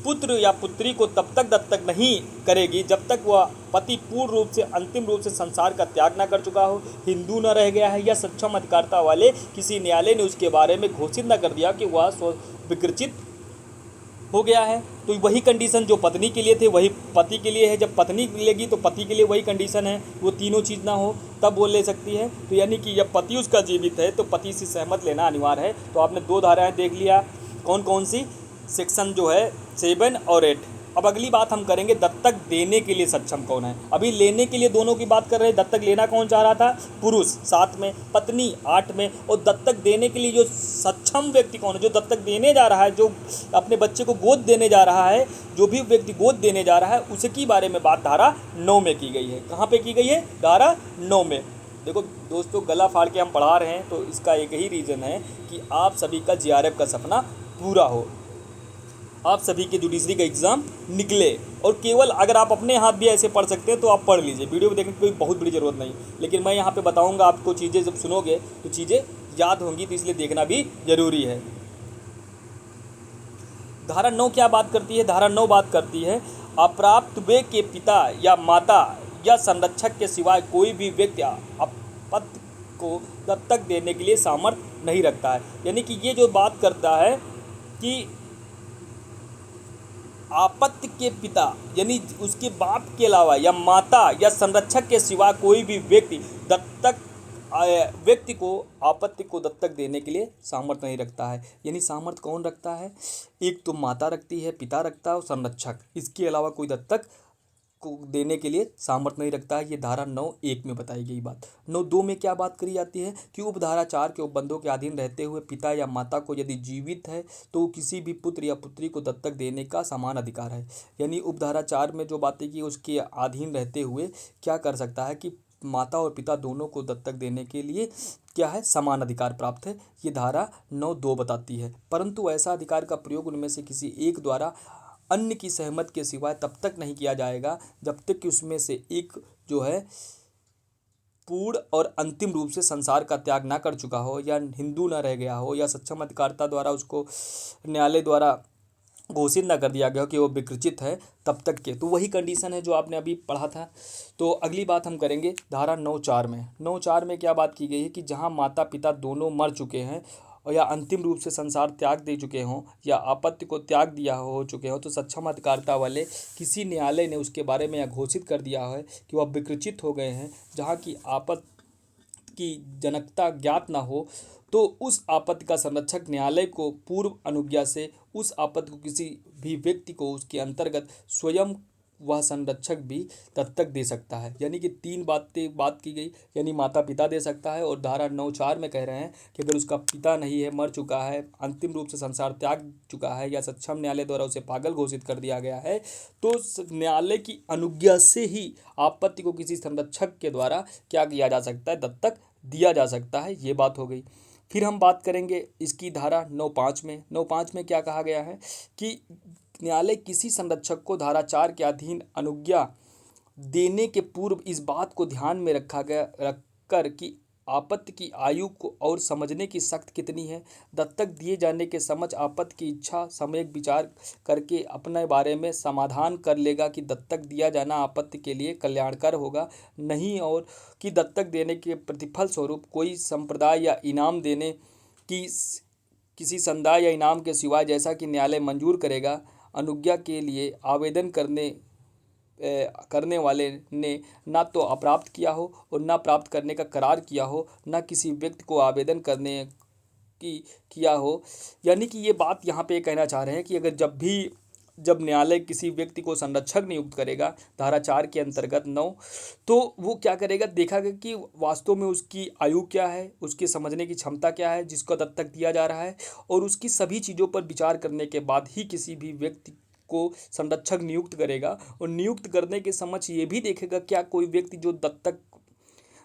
पुत्र या पुत्री को तब तक दत्तक नहीं करेगी जब तक वह पति पूर्ण रूप से अंतिम रूप से संसार का त्याग न कर चुका हो, हिंदू न रह गया है, या सक्षम अधिकारिता वाले किसी न्यायालय ने उसके बारे में घोषित न कर दिया कि वह विकृचित हो गया है। तो वही कंडीशन जो पत्नी के लिए थे वही पति के लिए है। जब पत्नी मिलेगी तो पति के लिए वही कंडीशन है, वो तीनों चीज़ ना हो तब वो ले सकती है। तो यानी कि जब पति उसका जीवित है तो पति से सहमत लेना अनिवार्य है। तो आपने 2 धाराएं देख लिया, कौन कौन सी, सेक्शन जो है 7 और 8। अब अगली बात हम करेंगे दत्तक देने के लिए सक्षम कौन है। अभी लेने के लिए दोनों की बात कर रहे हैं, दत्तक लेना कौन चाह रहा था, पुरुष 7 में, पत्नी 8 में, और दत्तक देने के लिए जो सक्षम व्यक्ति कौन है, जो दत्तक देने जा रहा है, जो अपने बच्चे को गोद देने जा रहा है, जो भी व्यक्ति गोद देने जा रहा है उसकी बारे में बात धारा 9 में की गई है। कहाँ पे की गई है, धारा 9 में। देखो दोस्तों, गला फाड़ के हम पढ़ा रहे हैं तो इसका एक ही रीज़न है कि आप सभी का JRF का सपना पूरा हो, आप सभी के जुडिशरी का एग्ज़ाम निकले। और केवल अगर आप अपने हाथ भी ऐसे पढ़ सकते हैं तो आप पढ़ लीजिए, वीडियो देखने की कोई बहुत बड़ी ज़रूरत नहीं। लेकिन मैं यहाँ पे बताऊँगा आपको चीज़ें, जब सुनोगे तो चीज़ें याद होंगी, तो इसलिए देखना भी ज़रूरी है। धारा 9 क्या बात करती है, धारा 9 बात करती है अप्राप्त वे के पिता या माता या संरक्षक के सिवाय कोई भी व्यक्ति अपत्य को दत्तक देने के लिए सामर्थ्य नहीं रखता है। यानी कि ये जो बात करता है कि आपत्य के पिता यानी उसके बाप के अलावा या माता या संरक्षक के सिवा कोई भी व्यक्ति व्यक्ति को आपत्ति को दत्तक देने के लिए सामर्थ्य नहीं रखता है। यानी सामर्थ्य कौन रखता है, एक तो माता रखती है, पिता रखता है और संरक्षक, इसके अलावा कोई दत्तक को देने के लिए सामर्थ्य नहीं रखता है। ये धारा 9(1) में बताई गई बात। 9(2) में क्या बात करी जाती है कि उपधारा 4 के उपबंधों के अधीन रहते हुए पिता या माता को यदि जीवित है तो किसी भी पुत्र या पुत्री को दत्तक देने का समान अधिकार है। यानी उपधारा 4 में जो बातें की उसके अधीन रहते हुए क्या कर सकता है कि माता और पिता दोनों को दत्तक देने के लिए क्या है, समान अधिकार प्राप्त है। ये धारा 9(2) बताती है। परंतु ऐसा अधिकार का प्रयोग उनमें से किसी एक द्वारा अन्य की सहमति के सिवाय तब तक नहीं किया जाएगा जब तक कि उसमें से एक जो है पूर्ण और अंतिम रूप से संसार का त्याग ना कर चुका हो, या हिंदू ना रह गया हो, या सक्षम अधिकारता द्वारा उसको न्यायालय द्वारा घोषित ना कर दिया गया हो कि वो विकृचित है, तब तक के। तो वही कंडीशन है जो आपने अभी पढ़ा था। तो अगली बात हम करेंगे धारा 9(4) में। 9(4) में क्या बात की गई है कि जहाँ माता पिता दोनों मर चुके हैं और या अंतिम रूप से संसार त्याग दे चुके हों या आपत्ति को त्याग दिया हो चुके हों, तो सक्षम अधिकारता वाले किसी न्यायालय ने उसके बारे में यह घोषित कर दिया है कि वह विकृचित हो गए हैं, जहाँ की आपत्ति की जनकता ज्ञात ना हो, तो उस आपत्ति का संरक्षक न्यायालय को पूर्व अनुज्ञा से उस आपत्ति को किसी भी व्यक्ति को उसके अंतर्गत स्वयं वह संरक्षक भी दत्तक दे सकता है। यानी कि तीन बात की गई, यानी माता पिता दे सकता है, और धारा 9(4) में कह रहे हैं कि अगर उसका पिता नहीं है, मर चुका है, अंतिम रूप से संसार त्याग चुका है, या सक्षम न्यायालय द्वारा उसे पागल घोषित कर दिया गया है, तो न्यायालय की अनुज्ञा से ही आपत्ति को किसी संरक्षक के द्वारा क्या किया जा सकता है, दत्तक दिया जा सकता है। ये बात हो गई। फिर हम बात करेंगे इसकी धारा 9(5) में। 9(5) में क्या कहा गया है कि न्यायालय किसी संरक्षक को धारा 4 के अधीन अनुज्ञा देने के पूर्व इस बात को ध्यान में रखकर कि आपत्ति की आयु को और समझने की शक्ति कितनी है, दत्तक दिए जाने के समझ आपत्ति की इच्छा सम्यक विचार करके अपने बारे में समाधान कर लेगा कि दत्तक दिया जाना आपत्ति के लिए कल्याणकर होगा नहीं, और कि दत्तक देने के प्रतिफल स्वरूप कोई संप्रदाय या इनाम देने की किसी संदाय या इनाम के सिवाय, जैसा कि न्यायालय मंजूर करेगा, अनुज्ञा के लिए आवेदन करने वाले ने ना तो अप्राप्त किया हो और ना प्राप्त करने का करार किया हो, ना किसी व्यक्ति को आवेदन करने की किया हो। यानी कि ये बात यहाँ पे कहना चाह रहे हैं कि अगर जब न्यायालय किसी व्यक्ति को संरक्षक नियुक्त करेगा धारा 4 के अंतर्गत 9, तो वो क्या करेगा, देखेगा कि वास्तव में उसकी आयु क्या है, उसके समझने की क्षमता क्या है जिसको दत्तक दिया जा रहा है, और उसकी सभी चीज़ों पर विचार करने के बाद ही किसी भी व्यक्ति को संरक्षक नियुक्त करेगा। और नियुक्त करने के समक्ष ये भी देखेगा क्या कोई व्यक्ति जो दत्तक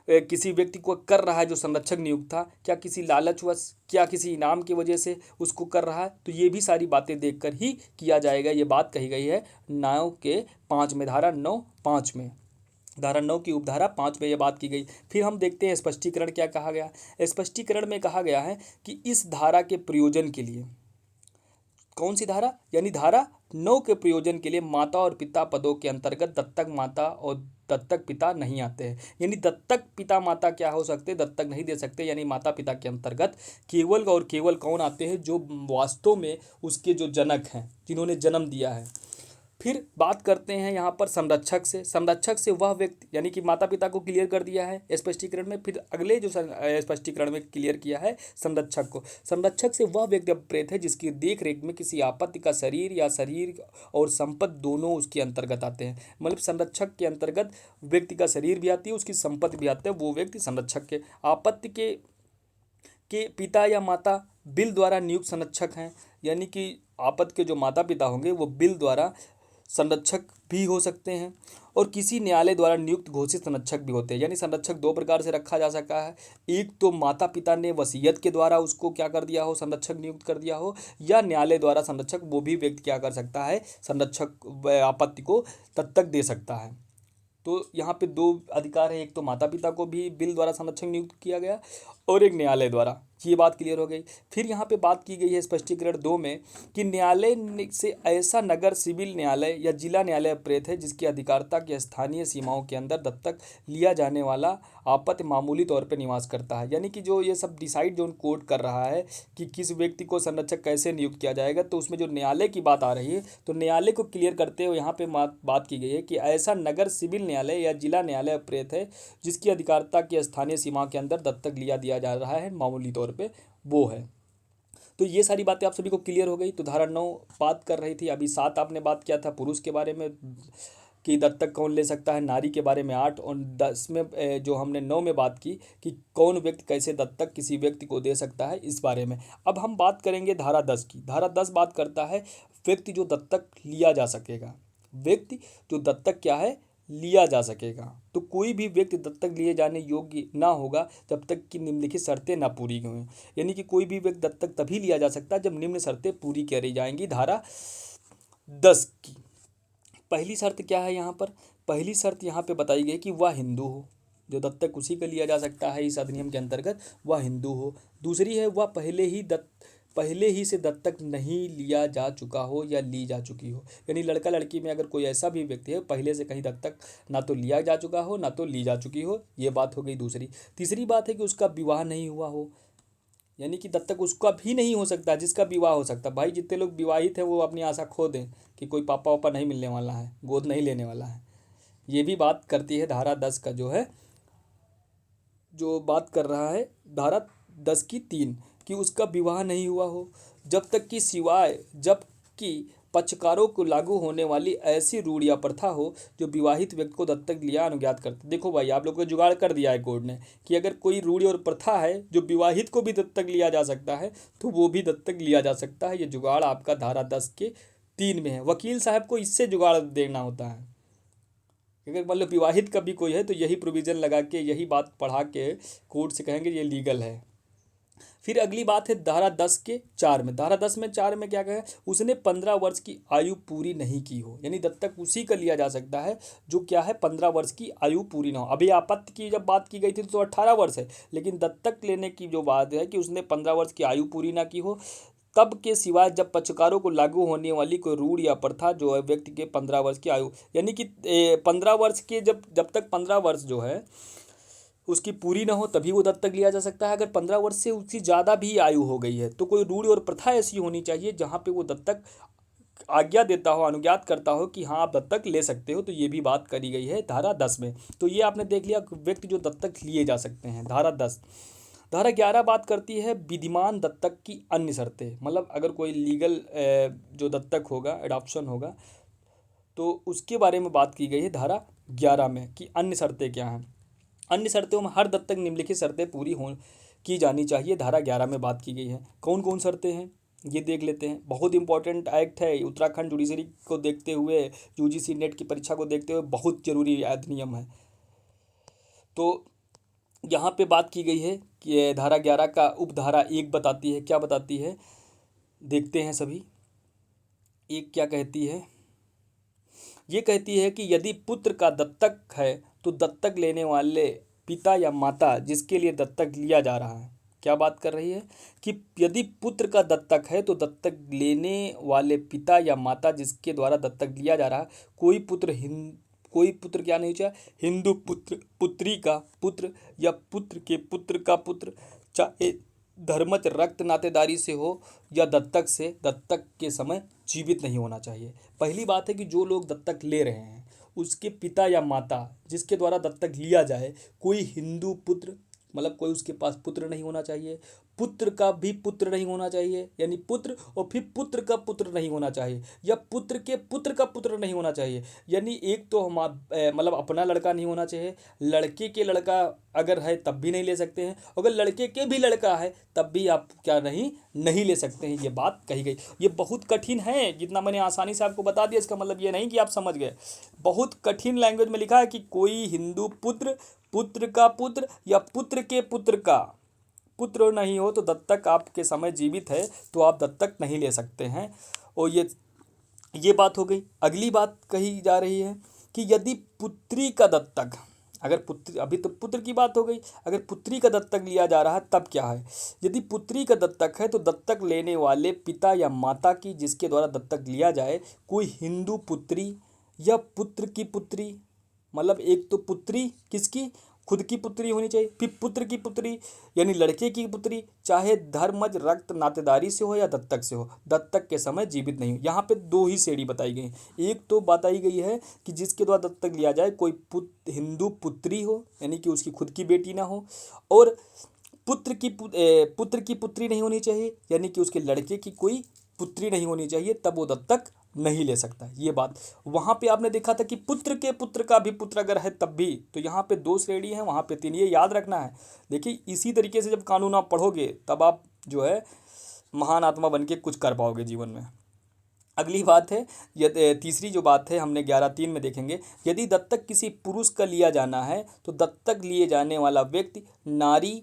किसी व्यक्ति को कर रहा है, जो संरक्षक नियुक्त था, क्या किसी लालचवश, क्या किसी इनाम की वजह से उसको कर रहा है, तो ये भी सारी बातें देखकर ही किया जाएगा। ये बात कही गई है 9 के 5 में, धारा 9(5) में। धारा 9 की उपधारा 5 में ये बात की गई। फिर हम देखते हैं स्पष्टीकरण क्या कहा गया। स्पष्टीकरण में कहा गया है कि इस धारा के प्रयोजन के लिए, कौन सी धारा, यानी धारा 9 के प्रयोजन के लिए माता और पिता पदों के अंतर्गत दत्तक माता और दत्तक पिता नहीं आते हैं। यानी दत्तक पिता माता क्या हो सकते, दत्तक नहीं दे सकते। यानी माता पिता के अंतर्गत केवल और केवल कौन आते हैं, जो वास्तव में उसके जो जनक हैं, जिन्होंने जन्म दिया है। फिर बात करते हैं यहाँ पर संरक्षक से। संरक्षक से वह व्यक्ति, यानी कि माता पिता को क्लियर कर दिया है स्पष्टीकरण में। फिर अगले जो स्पष्टीकरण में क्लियर किया है संरक्षक को। संरक्षक से वह व्यक्ति प्रेत है जिसकी देख रेख में किसी आपत्ति का शरीर या शरीर और संपत्ति दोनों उसके अंतर्गत आते हैं। मतलब संरक्षक के अंतर्गत व्यक्ति का शरीर भी आती है, उसकी संपत्ति भी आती है, वो व्यक्ति संरक्षक के। आपत्ति के पिता या माता बिल द्वारा नियुक्त संरक्षक हैं। यानी कि आपत्ति के जो माता पिता होंगे वो बिल द्वारा संरक्षक भी हो सकते हैं, और किसी न्यायालय द्वारा नियुक्त घोषित संरक्षक भी होते हैं। यानी संरक्षक दो प्रकार से रखा जा सकता है। एक तो माता पिता ने वसीयत के द्वारा उसको क्या कर दिया हो, संरक्षक नियुक्त कर दिया हो, या न्यायालय द्वारा संरक्षक, वो भी व्यक्ति क्या कर सकता है, संरक्षक आपत्ति को दत्तक दे सकता है। तो यहाँ पे दो अधिकार है, एक तो माता पिता को भी बिल द्वारा संरक्षक नियुक्त किया गया और एक न्यायालय द्वारा। ये बात क्लियर हो गई। फिर यहाँ पे बात की गई है स्पष्टीकरण 2 में कि न्यायालय से ऐसा नगर सिविल न्यायालय या जिला न्यायालय प्रेत है जिसकी अधिकारिता की स्थानीय सीमाओं के अंदर दत्तक लिया जाने वाला आपत्ति मामूली तौर पर निवास करता है। यानी कि जो ये सब डिसाइड जो कोर्ट कर रहा है कि किस व्यक्ति को संरक्षक कैसे नियुक्त किया जाएगा, तो उसमें जो न्यायालय की बात आ रही है, तो न्यायालय को क्लियर करते हुए यहाँ पे बात की गई है कि ऐसा नगर सिविल न्यायालय या जिला न्यायालय प्रेत है जिसकी अधिकारिता की स्थानीय सीमा के अंदर दत्तक दिया जा रहा है मामूली तौर पे, वो है। तो ये सारी बातें आप सभी को क्लियर हो गई। तो धारा 9 बात कर रही थी, अभी 7 आपने बात किया था पुरुष के बारे में कि दत्तक कौन ले सकता है, नारी के बारे में 8, और 10 में जो हमने 9 में बात की कि कौन व्यक्ति कैसे दत्तक किसी व्यक्ति को दे सकता है, इस बारे में। अब हम बात करेंगे धारा 10 की। धारा 10 बात करता है व्यक्ति जो दत्तक लिया जा सकेगा। व्यक्ति जो दत्तक क्या है, लिया जा सकेगा। तो कोई भी व्यक्ति दत्तक लिए जाने योग्य ना होगा जब तक कि निम्नलिखित शर्तें ना पूरी हों। यानी कि कोई भी व्यक्ति दत्तक तभी लिया जा सकता है जब निम्न शर्तें पूरी करी जाएंगी। धारा 10 की पहली शर्त क्या है यहाँ पर? पहली शर्त यहाँ पे बताई गई कि वह हिंदू हो, जो दत्तक उसी का लिया जा सकता है इस अधिनियम के अंतर्गत, वह हिंदू हो। दूसरी है वह पहले ही से दत्तक नहीं लिया जा चुका हो या ली जा चुकी हो, यानी लड़का लड़की में अगर कोई ऐसा भी व्यक्ति है पहले से कहीं दत्तक ना तो लिया जा चुका हो ना तो ली जा चुकी हो, ये बात हो गई दूसरी। तीसरी बात है कि उसका विवाह नहीं हुआ हो, यानी कि दत्तक उसका भी नहीं हो सकता जिसका विवाह हो सकता। भाई जितने लोग विवाहित हैं वो अपनी आशा खो दें कि कोई पापा वापा नहीं मिलने वाला है, गोद नहीं लेने वाला है। ये भी बात करती है धारा 10 का जो है, जो बात कर रहा है धारा 10 की 3, कि उसका विवाह नहीं हुआ हो जब तक कि सिवाय जबकि पक्षकारों को लागू होने वाली ऐसी रूढ़ या प्रथा हो जो विवाहित व्यक्ति को दत्तक लिया अनुज्ञात करते। देखो भाई आप लोग को जुगाड़ कर दिया है कोर्ट ने कि अगर कोई रूढ़ और प्रथा है जो विवाहित को भी दत्तक लिया जा सकता है तो वो भी दत्तक लिया जा सकता है। ये जुगाड़ आपका धारा 10 के 3 में है। वकील साहब को इससे जुगाड़ देना होता है। अगर मान लो विवाहित का भी कोई है तो यही प्रोविज़न लगा के यही बात पढ़ा के कोर्ट से कहेंगे ये लीगल है। फिर अगली बात है धारा 10 के 4 में। धारा 10 में 4 में क्या कहा? उसने 15 वर्ष की आयु पूरी नहीं की हो, यानी दत्तक उसी का लिया जा सकता है जो क्या है 15 वर्ष की आयु पूरी ना हो। अभी आपत्ति की जब बात की गई थी तो 18 वर्ष है, लेकिन दत्तक लेने की जो बात है कि उसने 15 वर्ष की आयु पूरी ना की हो, तब के सिवाय जब पक्षकारों को लागू होने वाली कोई रूढ़ या प्रथा जो है व्यक्ति के 15 वर्ष की आयु, यानी कि 15 वर्ष के जब तक 15 वर्ष जो है उसकी पूरी ना हो तभी वो दत्तक लिया जा सकता है। अगर 15 वर्ष से उसकी ज़्यादा भी आयु हो गई है तो कोई रूढ़ और प्रथा ऐसी होनी चाहिए जहाँ पे वो दत्तक आज्ञा देता हो, अनुज्ञात करता हो कि हाँ आप दत्तक ले सकते हो। तो ये भी बात करी गई है धारा 10 में। तो ये आपने देख लिया व्यक्ति जो दत्तक लिए जा सकते हैं, धारा 10। धारा 11 बात करती है विधिमान दत्तक की अन्य शर्तें, मतलब अगर कोई लीगल जो दत्तक होगा, एडॉप्शन होगा, तो उसके बारे में बात की गई है धारा 11 में कि अन्य शर्तें क्या हैं। अन्य शर्तों में हर दत्तक निम्नलिखित शर्तें पूरी हो की जानी चाहिए, धारा 11 में बात की गई है। कौन कौन शर्तें हैं ये देख लेते हैं। बहुत इंपॉर्टेंट एक्ट है, उत्तराखंड जुडिशरी को देखते हुए, यूजीसी नेट की परीक्षा को देखते हुए बहुत जरूरी अधिनियम है। तो यहाँ पे बात की गई है कि धारा 11 का उपधारा 1 बताती है, क्या बताती है देखते हैं सभी। एक क्या कहती है? ये कहती है कि यदि पुत्र का दत्तक है तो दत्तक लेने वाले पिता या माता जिसके लिए दत्तक लिया जा रहा है, क्या बात कर रही है कि यदि पुत्र का दत्तक है तो दत्तक लेने वाले पिता या माता जिसके द्वारा दत्तक लिया जा रहा है, कोई पुत्र क्या नहीं चाहिए, हिंदू पुत्र, पुत्री का पुत्र या पुत्र के पुत्र का पुत्र, चाहे धर्मज रक्त नातेदारी से हो या दत्तक से, दत्तक के समय जीवित नहीं होना चाहिए। पहली बात है कि जो लोग दत्तक ले रहे हैं उसके पिता या माता जिसके द्वारा दत्तक लिया जाए, कोई हिंदू पुत्र, मतलब कोई उसके पास पुत्र नहीं होना चाहिए, पुत्र का भी पुत्र नहीं होना चाहिए, यानी पुत्र और फिर पुत्र का पुत्र नहीं होना चाहिए, या पुत्र के पुत्र का पुत्र नहीं होना चाहिए। यानी एक तो हम मतलब अपना लड़का नहीं होना चाहिए, लड़के के लड़का अगर है तब भी नहीं ले सकते हैं, अगर लड़के के भी लड़का है तब भी आप क्या नहीं ले सकते हैं। ये बात कही गई। ये बहुत कठिन है, जितना मैंने आसानी से आपको बता दिया इसका मतलब ये नहीं कि आप समझ गए। बहुत कठिन लैंग्वेज में लिखा है कि कोई हिंदू पुत्र, पुत्र का पुत्र या पुत्र के पुत्र का पुत्र नहीं हो तो दत्तक आपके समय जीवित है तो आप दत्तक नहीं ले सकते हैं। और ये बात हो गई। अगली बात कही जा रही है कि यदि पुत्री का दत्तक, अगर पुत्री, अभी तो पुत्र की बात हो गई, अगर पुत्री का दत्तक लिया जा रहा है तब क्या है? यदि पुत्री का दत्तक है तो दत्तक लेने वाले पिता या माता की जिसके द्वारा दत्तक लिया जाए, कोई हिंदू पुत्री या पुत्र की पुत्री, मतलब एक तो पुत्री किसकी, खुद की पुत्री होनी चाहिए, फिर पुत्र की पुत्री यानी लड़के की पुत्री, चाहे धर्मज रक्त नातेदारी से हो या दत्तक से हो, दत्तक के समय जीवित नहीं हो। यहाँ पे दो ही श्रेणी बताई गई। एक तो बताई गई है कि जिसके द्वारा दत्तक लिया जाए कोई हिंदू पुत्री हो, यानी कि उसकी खुद की बेटी ना हो, और पुत्र की पुत्री नहीं होनी चाहिए, यानी कि उसके लड़के की कोई पुत्री नहीं होनी चाहिए, तब वो दत्तक नहीं ले सकता। ये बात वहाँ पे आपने देखा था कि पुत्र के पुत्र का भी पुत्र अगर है तब भी, तो यहाँ पे 2 श्रेणी है, वहाँ पे 3। ये याद रखना है। देखिए इसी तरीके से जब कानून आप पढ़ोगे तब आप जो है महान आत्मा बन के कुछ कर पाओगे जीवन में। अगली बात है, तीसरी जो बात है हमने 11(3) में देखेंगे, यदि दत्तक किसी पुरुष का लिया जाना है तो दत्तक लिए जाने वाला व्यक्ति नारी,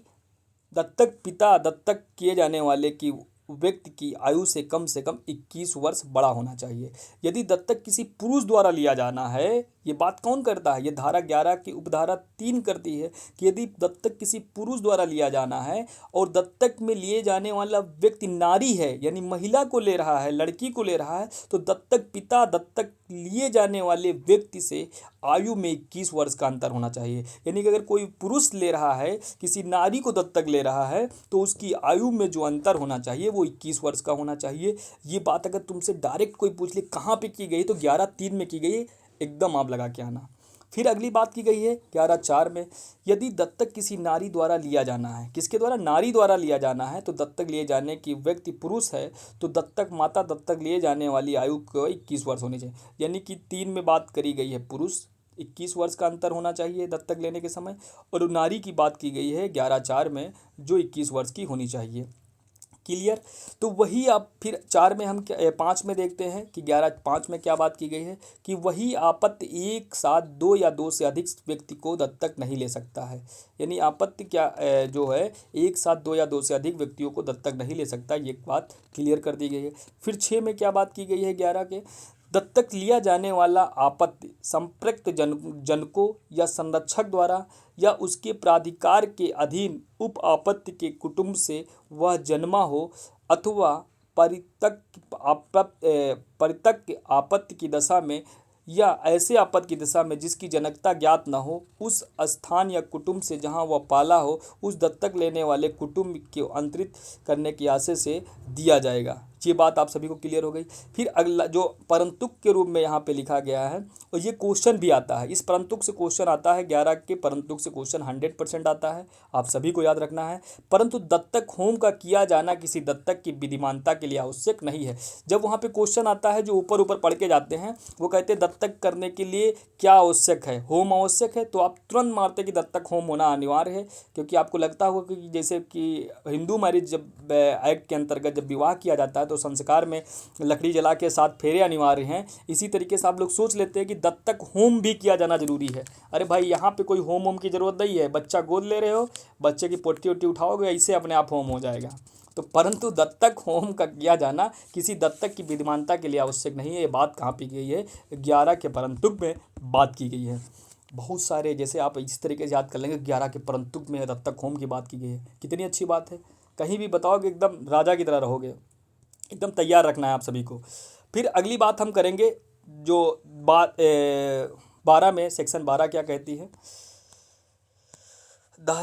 दत्तक पिता दत्तक किए जाने वाले की व्यक्ति की आयु से कम 21 वर्ष बड़ा होना चाहिए। यदि दत्तक किसी पुरुष द्वारा लिया जाना है, ये बात कौन करता है, ये धारा 11 की उपधारा 3 करती है कि यदि दत्तक किसी पुरुष द्वारा लिया जाना है और दत्तक में लिए जाने वाला व्यक्ति नारी है, यानी महिला को ले रहा है, लड़की को ले रहा है, तो दत्तक पिता दत्तक लिए जाने वाले व्यक्ति से आयु में 21 वर्ष का अंतर होना चाहिए। यानी कि अगर कोई पुरुष ले रहा है, किसी नारी को दत्तक ले रहा है, तो उसकी आयु में जो अंतर होना चाहिए वो 21 वर्ष का होना चाहिए। ये बात अगर तुमसे डायरेक्ट कोई पूछ ले कहाँ पे की गई, तो 11(3) में की गई, एकदम आप लगा के आना। फिर अगली बात की गई है 11(4) में, यदि दत्तक किसी नारी द्वारा लिया जाना है, किसके द्वारा, नारी द्वारा लिया जाना है, तो दत्तक लिए जाने की व्यक्ति पुरुष है तो दत्तक माता दत्तक लिए जाने वाली आयु को 21 वर्ष होनी चाहिए। यानी कि 3 में बात करी गई है पुरुष, 21 वर्ष का अंतर होना चाहिए दत्तक लेने के समय, और नारी की बात की गई है 11(4) में जो 21 वर्ष की होनी चाहिए। क्लियर। तो वही आप फिर 4 में हम 5 में देखते हैं कि 11(5) में क्या बात की गई है कि वही आपत्ति एक साथ 2 या 2 से अधिक व्यक्ति को दत्तक नहीं ले सकता है। यानी आपत्ति क्या जो है एक साथ 2 या 2 से अधिक व्यक्तियों को दत्तक नहीं ले सकता, ये बात क्लियर कर दी गई है। फिर 6 में क्या बात की गई है 11 के, दत्तक लिया जाने वाला आपत्ति संपृक्त जनकों या संरक्षक द्वारा या उसके प्राधिकार के अधीन उप आपत्ति के कुटुंब से वह जन्मा हो अथवा परित्यक्त आपत्ति की दशा में या ऐसे आपत्ति की दशा में जिसकी जनकता ज्ञात न हो, उस स्थान या कुटुंब से जहां वह पाला हो, उस दत्तक लेने वाले कुटुंब को अंतरित करने की आशय से दिया जाएगा। ये बात आप सभी को क्लियर हो गई। फिर अगला जो परंतुक के रूप में यहाँ पे लिखा गया है, और ये क्वेश्चन भी आता है, इस परंतुक से क्वेश्चन आता है, 11 के परंतुक से क्वेश्चन 100% आता है, आप सभी को याद रखना है। परंतु दत्तक होम का किया जाना किसी दत्तक की विधिमानता के लिए आवश्यक नहीं है। जब वहाँ पे क्वेश्चन आता है जो ऊपर ऊपर पढ़ के जाते हैं, वो कहते हैं दत्तक करने के लिए क्या आवश्यक है, होम आवश्यक है, तो आप तुरंत मारते कि दत्तक होम होना अनिवार्य है। क्योंकि आपको लगता होगा कि जैसे कि हिंदू मैरिज जब एक्ट के अंतर्गत जब विवाह किया जाता है तो संस्कार में लकड़ी जला के साथ फेरे अनिवार्य हैं, इसी तरीके से आप लोग सोच लेते हैं कि दत्तक होम भी किया जाना जरूरी है। अरे भाई यहाँ पे कोई होम की ज़रूरत नहीं है, बच्चा गोद ले रहे हो, बच्चे की पोटी वोटी उठाओगे, ऐसे अपने आप होम हो जाएगा। तो परंतु दत्तक होम का किया जाना किसी दत्तक की विद्यमानता के लिए आवश्यक नहीं है। ये बात कहाँ की गई है, 11 के परंतुक में बात की गई है। बहुत सारे जैसे आप इस तरीके से याद कर लेंगे, 11 के परंतुक में दत्तक होम की बात की गई है, कितनी अच्छी बात है। कहीं भी बताओगे एकदम राजा की तरह रहोगे, एकदम तैयार रखना है आप सभी को। फिर अगली बात हम करेंगे जो बात 12 में, सेक्शन 12 क्या कहती है,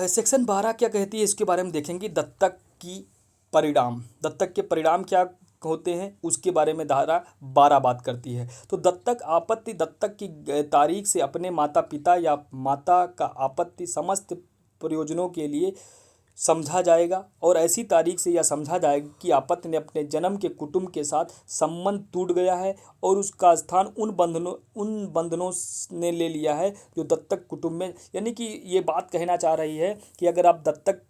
सेक्शन 12 क्या कहती है इसके बारे में देखेंगे। दत्तक की परिणाम, दत्तक के परिणाम क्या होते हैं उसके बारे में धारा 12 बात करती है। तो दत्तक आपत्ति दत्तक की तारीख से अपने माता पिता या माता का आपत्ति समस्त प्रयोजनों के लिए समझा जाएगा, और ऐसी तारीख से यह समझा जाएगा कि आपत्ति ने अपने जन्म के कुटुंब के साथ संबंध टूट गया है और उसका स्थान उन बंधनों ने ले लिया है जो दत्तक कुटुंब में। यानी कि ये बात कहना चाह रही है कि अगर आप दत्तक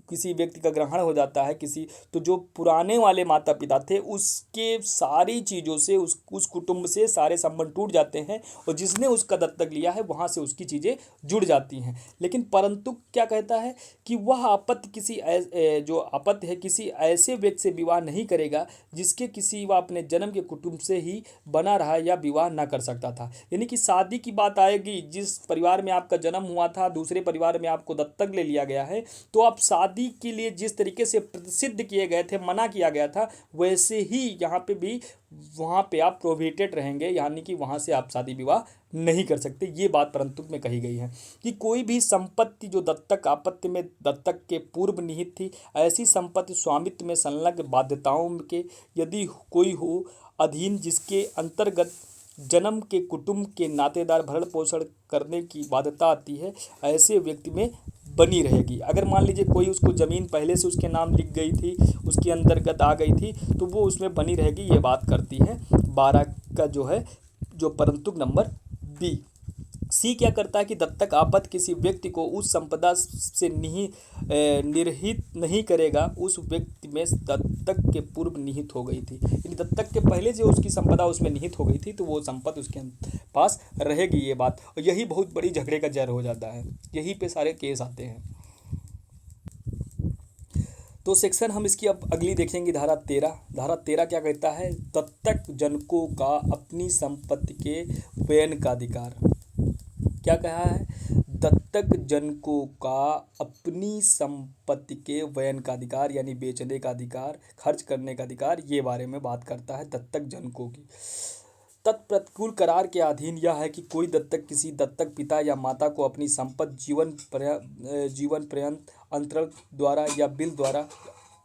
किसी व्यक्ति का ग्रहण हो जाता है किसी, तो जो पुराने वाले माता पिता थे उसके सारी चीज़ों से उस कुटुंब से सारे संबंध टूट जाते हैं, और जिसने उसका दत्तक लिया है वहाँ से उसकी चीज़ें जुड़ जाती हैं। लेकिन परंतु क्या कहता है कि वह आपत्ति जो आपत्ति है किसी ऐसे व्यक्ति से विवाह नहीं करेगा जिसके किसी वह अपने जन्म के कुटुंब से ही बना रहा या विवाह ना कर सकता था। यानी कि शादी की बात आएगी, जिस परिवार में आपका जन्म हुआ था दूसरे परिवार में आपको दत्तक ले लिया गया है, तो आप शादी के लिए जिस तरीके से प्रसिद्ध किए गए थे, मना किया गया था, वैसे ही यहाँ पे भी वहाँ पे आप प्रोहिबिटेड रहेंगे, यानी कि वहाँ से आप शादी विवाह नहीं कर सकते। ये बात परंतु में कही गई है कि कोई भी संपत्ति जो दत्तक आपत्ति में दत्तक के पूर्व निहित थी, ऐसी संपत्ति स्वामित्व में संलग्न बाध्यताओं के यदि कोई हो अधीन जिसके अंतर्गत जन्म के कुटुंब के नातेदार भरण पोषण करने की बाध्यता आती है, ऐसे व्यक्ति में बनी रहेगी। अगर मान लीजिए कोई उसको ज़मीन पहले से उसके नाम लिख गई थी, उसके अंतर्गत आ गई थी, तो वो उसमें बनी रहेगी। ये बात करती है 12 का जो है जो परंतुक नंबर बी। सी क्या करता है कि दत्तक आपत्ति किसी व्यक्ति को उस संपदा से निर्हित नहीं करेगा उस व्यक्ति में दत्तक के पूर्व निहित हो गई थी। यानी दत्तक के पहले जो उसकी संपदा उसमें निहित हो गई थी तो वो संपत्ति उसके पास रहेगी। ये बात, और यही बहुत बड़ी झगड़े का जड़ हो जाता है, यहीं पे सारे केस आते हैं। तो सेक्शन हम इसकी अब अगली देखेंगे, धारा 13। धारा 13 क्या कहता है? दत्तक जनकों का अपनी संपत्ति के व्ययन का अधिकार। क्या कहा है? दत्तक जनकों का अपनी संपत्ति के व्ययन का अधिकार, यानी बेचने का अधिकार, खर्च करने का अधिकार, ये बारे में बात करता है दत्तक जनकों की। तत्प्रतिकूल करार के अधीन यह है कि कोई दत्तक किसी दत्तक पिता या माता को अपनी संपत्ति जीवन पर्यंत अंतरण द्वारा या बिल द्वारा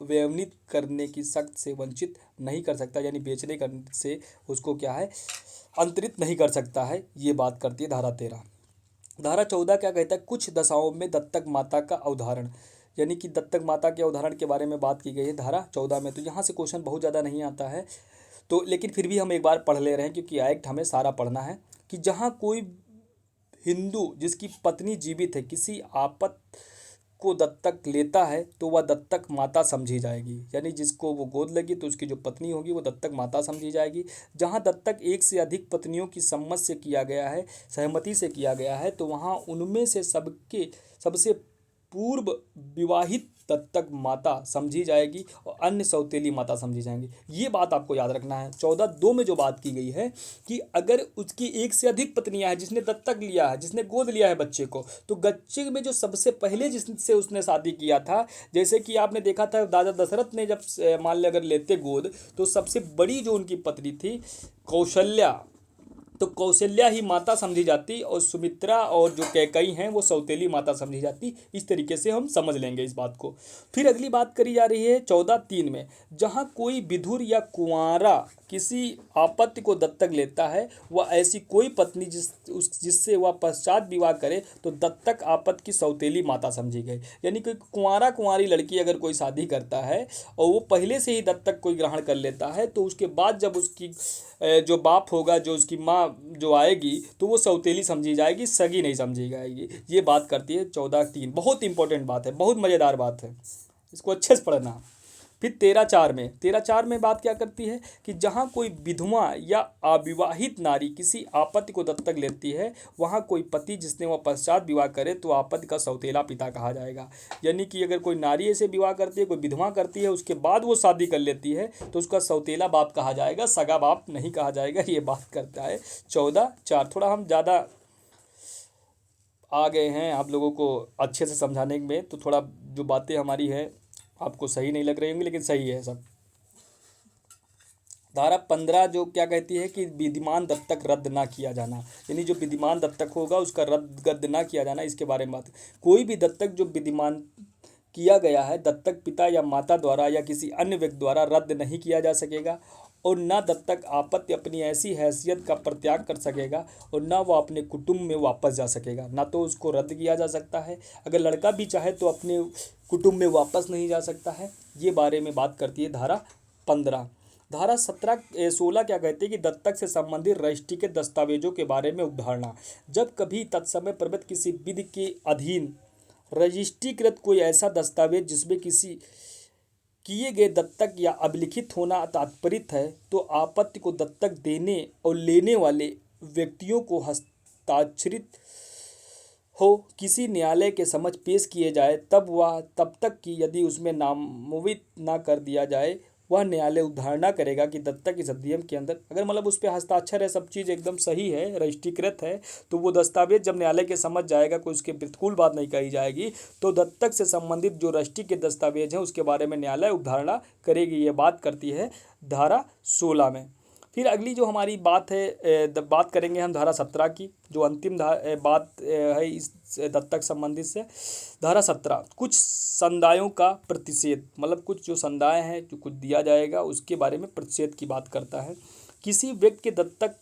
व्यवनित करने की शर्त से वंचित नहीं कर सकता, यानी बेचने से उसको क्या है, अंतरित नहीं कर सकता है। ये बात करती है धारा 13। धारा 14 क्या कहता है? कुछ दशाओं में दत्तक माता का अवधारण, यानी कि दत्तक माता के अवधारण के बारे में बात की गई है धारा 14 में। तो यहाँ से क्वेश्चन बहुत ज़्यादा नहीं आता है, तो लेकिन फिर भी हम एक बार पढ़ ले रहे हैं क्योंकि एक्ट हमें सारा पढ़ना है। कि जहाँ कोई हिंदू जिसकी पत्नी जीवित है किसी आपत को दत्तक लेता है तो वह दत्तक माता समझी जाएगी, यानी जिसको वो गोद लगी तो उसकी जो पत्नी होगी वो दत्तक माता समझी जाएगी। जहाँ दत्तक एक से अधिक पत्नियों की सहमति से किया गया है तो वहाँ उनमें से सबसे पूर्व विवाहित दत्तक माता समझी जाएगी और अन्य सौतेली माता समझी जाएंगी। ये बात आपको याद रखना है। 14(2) में जो बात की गई है कि अगर उसकी एक से अधिक पत्नियां हैं, जिसने दत्तक लिया है, जिसने गोद लिया है बच्चे को, तो बच्चे में जो सबसे पहले जिससे उसने शादी किया था, जैसे कि आपने देखा था राजा दशरथ ने जब मान लिया अगर लेते गोद, तो सबसे बड़ी जो उनकी पत्नी थी कौशल्या, तो कौशल्या ही माता समझी जाती और सुमित्रा और जो कैकई हैं वो सौतेली माता समझी जाती। इस तरीके से हम समझ लेंगे इस बात को। फिर अगली बात करी जा रही है 14(3) में, जहाँ कोई विधुर या कुंवारा किसी आपत्ति को दत्तक लेता है, वह ऐसी कोई पत्नी जिससे वह पश्चात विवाह करे तो दत्तक आपत्ति की सौतेली माता समझी गई। यानी कि कुंवारा कुंवारी लड़की अगर कोई शादी करता है और वो पहले से ही दत्तक कोई ग्रहण कर लेता है तो उसके बाद जब उसकी जो बाप होगा, जो उसकी माँ जो आएगी, तो वो सौतेली समझी जाएगी, सगी नहीं समझी जाएगी। ये बात करती है 14(3). बहुत इंपॉर्टेंट बात है, बहुत मज़ेदार बात है, इसको अच्छे से पढ़ना। फिर 13(4) में बात क्या करती है कि जहाँ कोई विधवा या अविवाहित नारी किसी आपत्ति को दत्तक लेती है, वहाँ कोई पति जिसने वह पश्चात विवाह करे तो आपत्ति का सौतेला पिता कहा जाएगा। यानी कि अगर कोई नारी ऐसे विवाह करती है, कोई विधवा करती है, उसके बाद वो शादी कर लेती है तो उसका सौतेला बाप कहा जाएगा, सगा बाप नहीं कहा जाएगा। ये बात करता है 14(4). थोड़ा हम ज़्यादा आ गए हैं आप लोगों को अच्छे से समझाने में, तो थोड़ा जो बातें हमारी हैं आपको सही नहीं लग रही होंगी, लेकिन सही है सब। धारा 15 जो क्या कहती है कि विद्यमान दत्तक रद्द ना किया जाना, यानी जो विद्यमान दत्तक होगा उसका रद्द ना किया जाना, इसके बारे में बात। कोई भी दत्तक जो विद्यमान किया गया है दत्तक पिता या माता द्वारा या किसी अन्य व्यक्ति द्वारा रद्द नहीं किया जा सकेगा, और न दत्तक आपत्ति अपनी ऐसी हैसियत का परित्याग कर सकेगा और न वह अपने कुटुंब में वापस जा सकेगा। ना तो उसको रद्द किया जा सकता है, अगर लड़का भी चाहे तो अपने कुटुंब में वापस नहीं जा सकता है। ये बारे में बात करती है धारा 15। धारा 16 क्या कहती है कि दत्तक से संबंधित रजिस्ट्री के दस्तावेजों के बारे में उदाहरणा। जब कभी तत्समय प्रबंध किसी विधि के अधीन रजिस्ट्रीकृत कोई ऐसा दस्तावेज जिसमें किसी किए गए दत्तक या अभिलिखित होना तात्पर्य है, तो आपत्ति को दत्तक देने और लेने वाले व्यक्तियों को हस्ताक्षरित हो किसी न्यायालय के समक्ष पेश किए जाए तब तक कि यदि उसमें नामवित ना कर दिया जाए, वह न्यायालय उद्धारणा करेगा कि दत्तक इस अधिनियम के अंदर, अगर मतलब उस पर हस्ताक्षर है, सब चीज़ एकदम सही है, रजिस्ट्रीकृत है, तो वो दस्तावेज जब न्यायालय के समझ जाएगा, कोई उसके प्रतिकूल बात नहीं कही जाएगी, तो दत्तक से संबंधित जो रजिस्ट्री के दस्तावेज हैं उसके बारे में न्यायालय उद्धारणा करेगी। ये बात करती है धारा 16 में। फिर अगली जो हमारी बात है, बात करेंगे हम धारा 17 की, जो अंतिम बात है इस दत्तक संबंधित से। धारा 17 कुछ संदायों का प्रतिषेध, मतलब कुछ जो संदाय हैं जो कुछ दिया जाएगा उसके बारे में प्रतिषेध की बात करता है। किसी व्यक्ति के दत्तक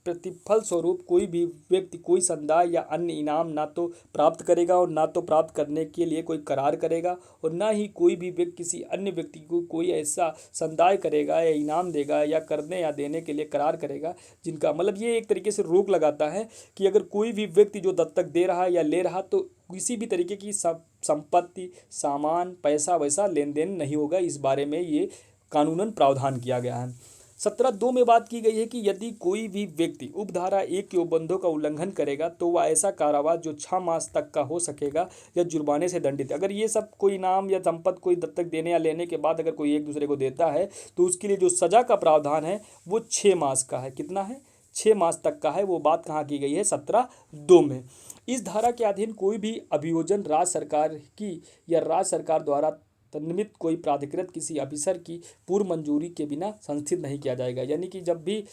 प्रतिफल स्वरूप कोई भी व्यक्ति कोई संदाय या अन्य इनाम ना तो प्राप्त करेगा और ना तो प्राप्त करने के लिए कोई करार करेगा, और ना ही कोई भी व्यक्ति किसी अन्य व्यक्ति को कोई ऐसा संदाय करेगा या इनाम देगा या करने या देने के लिए करार करेगा जिनका, मतलब ये एक तरीके से रोक लगाता है कि अगर कोई भी व्यक्ति जो दत्तक दे रहा है या ले रहा तो किसी भी तरीके की संपत्ति, सामान, पैसा वैसा लेन देन नहीं होगा। इस बारे में ये कानूनन प्रावधान किया गया है। 17(2) में बात की गई है कि यदि कोई भी व्यक्ति उपधारा 1 के उपबंधों का उल्लंघन करेगा तो वह ऐसा कारावास जो 6 मास तक का हो सकेगा या जुर्माने से दंडित। अगर ये सब कोई इनाम या संपत्ति कोई दत्तक देने या लेने के बाद अगर कोई एक दूसरे को देता है तो उसके लिए जो सजा का प्रावधान है वो 6 मास का है। कितना है? 6 मास तक का है। वो बात कहाँ की गई है? 17(2) में। इस धारा के अधीन कोई भी अभियोजन राज्य सरकार की या राज्य सरकार द्वारा तन्निमित कोई प्राधिकृत किसी अफसर की पूर्व मंजूरी के बिना संस्थित नहीं किया जाएगा। यानी कि जब भी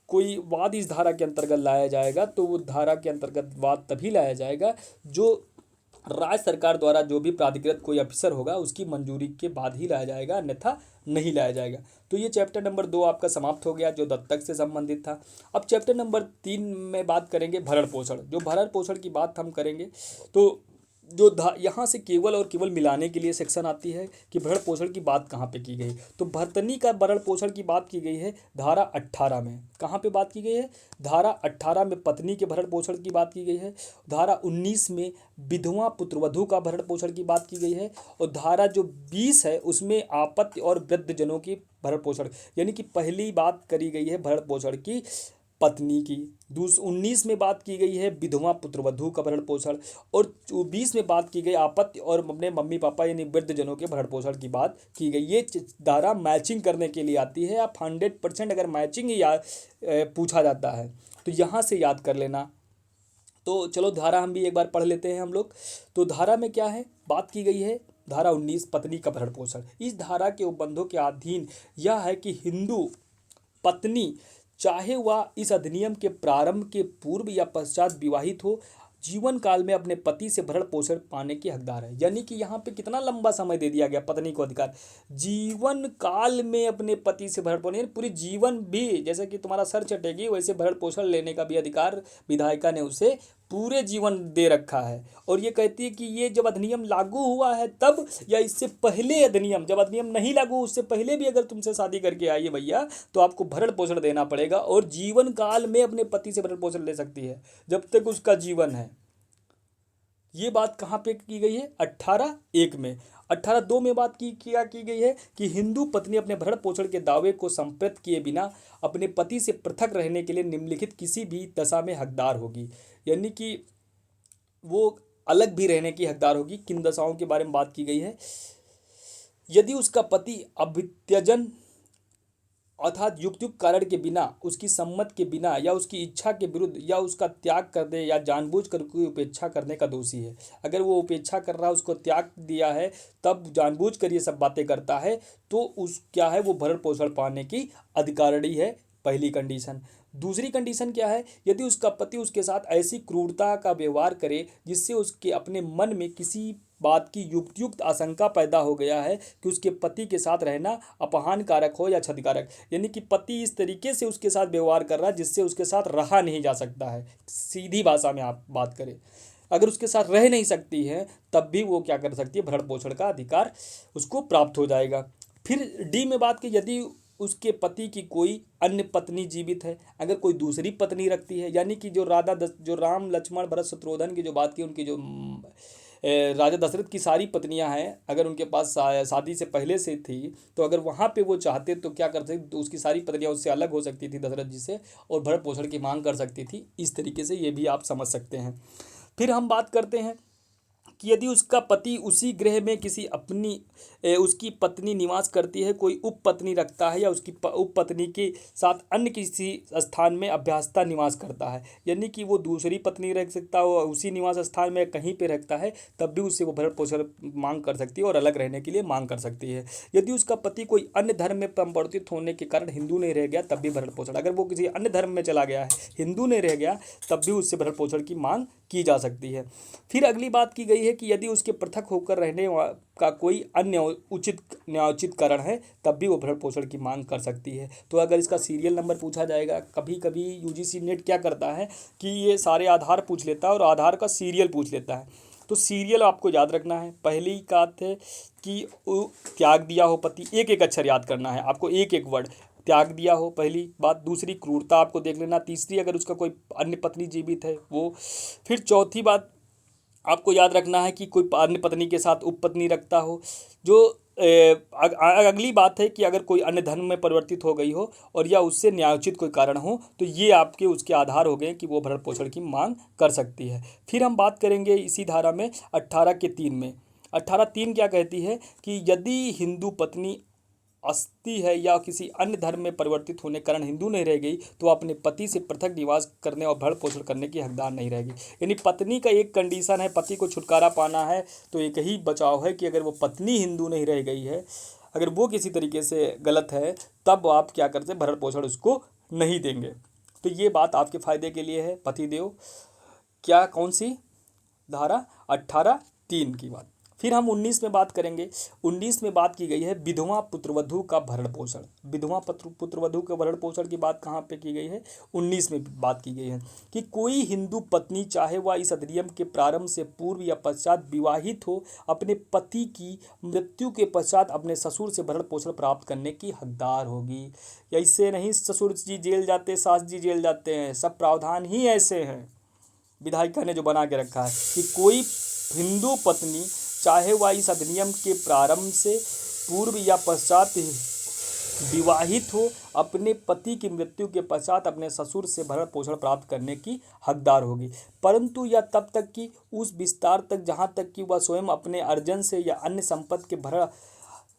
कोई वाद इस धारा के अंतर्गत लाया जाएगा तो वो धारा के अंतर्गत वाद तभी लाया जाएगा जो राज्य सरकार द्वारा जो भी प्राधिकृत कोई अफसर होगा उसकी मंजूरी के बाद ही लाया जाएगा, अन्यथा नहीं लाया जाएगा। तो ये चैप्टर नंबर 2 आपका समाप्त हो गया जो दत्तक से संबंधित था। अब चैप्टर नंबर 3 में बात करेंगे भरण पोषण। जो भरण पोषण की बात हम करेंगे तो जो यहाँ से केवल और केवल मिलाने के लिए सेक्शन आती है कि भरण पोषण की बात कहाँ पे की गई। तो भरतनी का भरण पोषण की बात की गई है धारा 18 में। कहाँ पे बात की गई है? धारा 18 में पत्नी के भरण पोषण की बात की गई है। धारा 19 में विधवा पुत्रवधू का भरण पोषण की बात की गई है। और धारा जो 20 है उसमें आपत्ति और वृद्धजनों की भरण पोषण, यानी कि पहली बात करी गई है भरण पोषण की पत्नी की। 19 में बात की गई है विधवा पुत्रवधू का भरण पोषण। और 20 में बात की गई आपत्ति और अपने मम्मी पापा यानी वृद्धजनों के भरण पोषण की बात की गई। ये धारा मैचिंग करने के लिए आती है। आप 100% अगर मैचिंग ही पूछा जाता है तो यहाँ से याद कर लेना। तो चलो धारा हम भी एक बार पढ़ लेते हैं हम लोग। तो धारा में क्या है बात की गई है? धारा 19 पत्नी का भरण पोषण। इस धारा के उपबंधों के अधीन यह है कि हिंदू पत्नी चाहे वह इस अधिनियम के प्रारंभ के पूर्व या पश्चात विवाहित हो जीवन काल में अपने पति से भरण पोषण पाने की हकदार है। यानी कि यहाँ पे कितना लंबा समय दे दिया गया पत्नी को अधिकार, जीवन काल में अपने पति से भरण पोषण, पूरी जीवन भी जैसे कि तुम्हारा सर चटेगी वैसे भरण पोषण लेने का भी अधिकार विधायिका ने उसे पूरे जीवन दे रखा है। और ये कहती है कि ये जब अधिनियम लागू हुआ है तब या इससे पहले अधिनियम जब अधिनियम नहीं लागू उससे पहले भी अगर तुमसे शादी करके आई है भैया तो आपको भरण पोषण देना पड़ेगा और जीवन काल में अपने पति से भरण पोषण ले सकती है जब तक उसका जीवन है। ये बात कहाँ पे की गई है? 18(1) में। 18(2) में बात की गई है कि हिंदू पत्नी अपने भरण पोषण के दावे को संप्रत किए बिना अपने पति से पृथक रहने के लिए निम्नलिखित किसी भी दशा में हकदार होगी। यानी कि वो अलग भी रहने की हकदार होगी। किन दशाओं के बारे में बात की गई है? यदि उसका पति अभित्यजन अर्थात युक्त कारण के बिना, उसकी सम्मत के बिना या उसकी इच्छा के विरुद्ध या उसका त्याग कर दे या जानबूझकर कोई उपेक्षा करने का दोषी है। अगर वो उपेक्षा कर रहा है उसको त्याग दिया है तब जानबूझकर ये सब बातें करता है तो उस क्या है वो भरण पोषण पाने की अधिकारिणी है, पहली कंडीशन। दूसरी कंडीशन क्या है? यदि उसका पति उसके साथ ऐसी क्रूरता का व्यवहार करे जिससे उसके अपने मन में किसी बात की युक्त आशंका पैदा हो गया है कि उसके पति के साथ रहना अपमान कारक हो या क्षतिकारक, यानी कि पति इस तरीके से उसके साथ व्यवहार कर रहा है जिससे उसके साथ रहा नहीं जा सकता है। सीधी भाषा में आप बात करें, अगर उसके साथ रह नहीं सकती है तब भी वो क्या कर सकती है? भरण पोषण का अधिकार उसको प्राप्त हो जाएगा। फिर डी में बात की यदि उसके पति की कोई अन्य पत्नी जीवित है, अगर कोई दूसरी पत्नी रखती है, यानी कि जो राम लक्ष्मण भरत शत्रुघ्न की जो बात की उनकी जो राजा दशरथ की सारी पत्नियां हैं अगर उनके पास शादी से पहले से थी तो अगर वहाँ पे वो चाहते तो क्या कर सकते? तो उसकी सारी पत्नियां उससे अलग हो सकती थी दशरथ जी से और भरण पोषण की मांग कर सकती थी। इस तरीके से ये भी आप समझ सकते हैं। फिर हम बात करते हैं कि यदि उसका पति उसी गृह में किसी अपनी उसकी पत्नी निवास करती है, कोई उप पत्नी रखता है या उसकी उप पत्नी के साथ अन्य किसी स्थान में अभ्यासता निवास करता है, यानी कि वो दूसरी पत्नी रख सकता हो उसी निवास स्थान में कहीं पे रखता है तब भी उससे वो भरण पोषण मांग कर सकती है और अलग रहने के लिए मांग कर सकती है। यदि उसका पति कोई अन्य धर्म में परिवर्तित होने के कारण हिंदू नहीं रह गया तब भी भरण पोषण, अगर वो किसी अन्य धर्म में चला गया है हिंदू नहीं रह गया तब भी उससे भरण पोषण की मांग की जा सकती है। फिर अगली बात की गई है कि यदि उसके पृथक होकर रहने का कोई अन्य उचित न्यायोचित कारण है तब भी वो भरण पोषण की मांग कर सकती है। तो अगर इसका सीरियल नंबर पूछा जाएगा, कभी कभी यूजीसी नेट क्या करता है कि ये सारे आधार पूछ लेता है और आधार का सीरियल पूछ लेता है। तो सीरियल आपको याद रखना है। पहली बात है कि त्याग दिया हो पति, एक एक अक्षर याद करना है आपको, एक एक वर्ड त्याग दिया हो, पहली बात। दूसरी क्रूरता आपको देख लेना। तीसरी अगर उसका कोई अन्य पत्नी जीवित है वो। फिर चौथी बात आपको याद रखना है कि कोई अन्य पत्नी के साथ उपपत्नी रखता हो। जो अगली बात है कि अगर कोई अन्य धर्म में परिवर्तित हो गई हो और या उससे न्यायोचित कोई कारण हो तो ये आपके उसके आधार हो गए कि वो भरण पोषण की मांग कर सकती है। फिर हम बात करेंगे इसी धारा में 18 के 3 में। 18 3 क्या कहती है कि यदि हिंदू पत्नी अस्ती है या किसी अन्य धर्म में परिवर्तित होने के कारण हिंदू नहीं रह गई तो अपने पति से पृथक निवास करने और भरण पोषण करने की हकदार नहीं रहेगी। यानी पत्नी का एक कंडीशन है, पति को छुटकारा पाना है तो एक ही बचाव है कि अगर वो पत्नी हिंदू नहीं रह गई है, अगर वो किसी तरीके से गलत है, तब आप क्या करते हैं, भरण पोषण उसको नहीं देंगे। तो ये बात आपके फायदे के लिए है। पतिदेव क्या, कौन सी धारा, 18 3 की बात। फिर हम 19 में बात करेंगे। 19 में बात की गई है विधवा पुत्रवधू का भरण पोषण। विधवा पुत्रवधू के भरण पोषण की बात कहाँ पे की गई है, 19 में बात की गई है कि कोई हिंदू पत्नी चाहे वह इस अधिनियम के प्रारंभ से पूर्व या पश्चात विवाहित हो, अपने पति की मृत्यु के पश्चात अपने ससुर से भरण पोषण प्राप्त करने की हकदार होगी। ऐसे नहीं ससुर जी जेल जाते, सास जी जेल जाते हैं, सब प्रावधान ही ऐसे हैं विधायिका ने जो बना के रखा है कि कोई हिंदू पत्नी चाहे वह इस अधिनियम के प्रारंभ से पूर्व या पश्चात विवाहित हो, अपने पति की मृत्यु के पश्चात अपने ससुर से भरण पोषण प्राप्त करने की हकदार होगी, परंतु यह तब तक कि उस विस्तार तक जहाँ तक कि वह स्वयं अपने अर्जन से या अन्य संपत्ति के भरण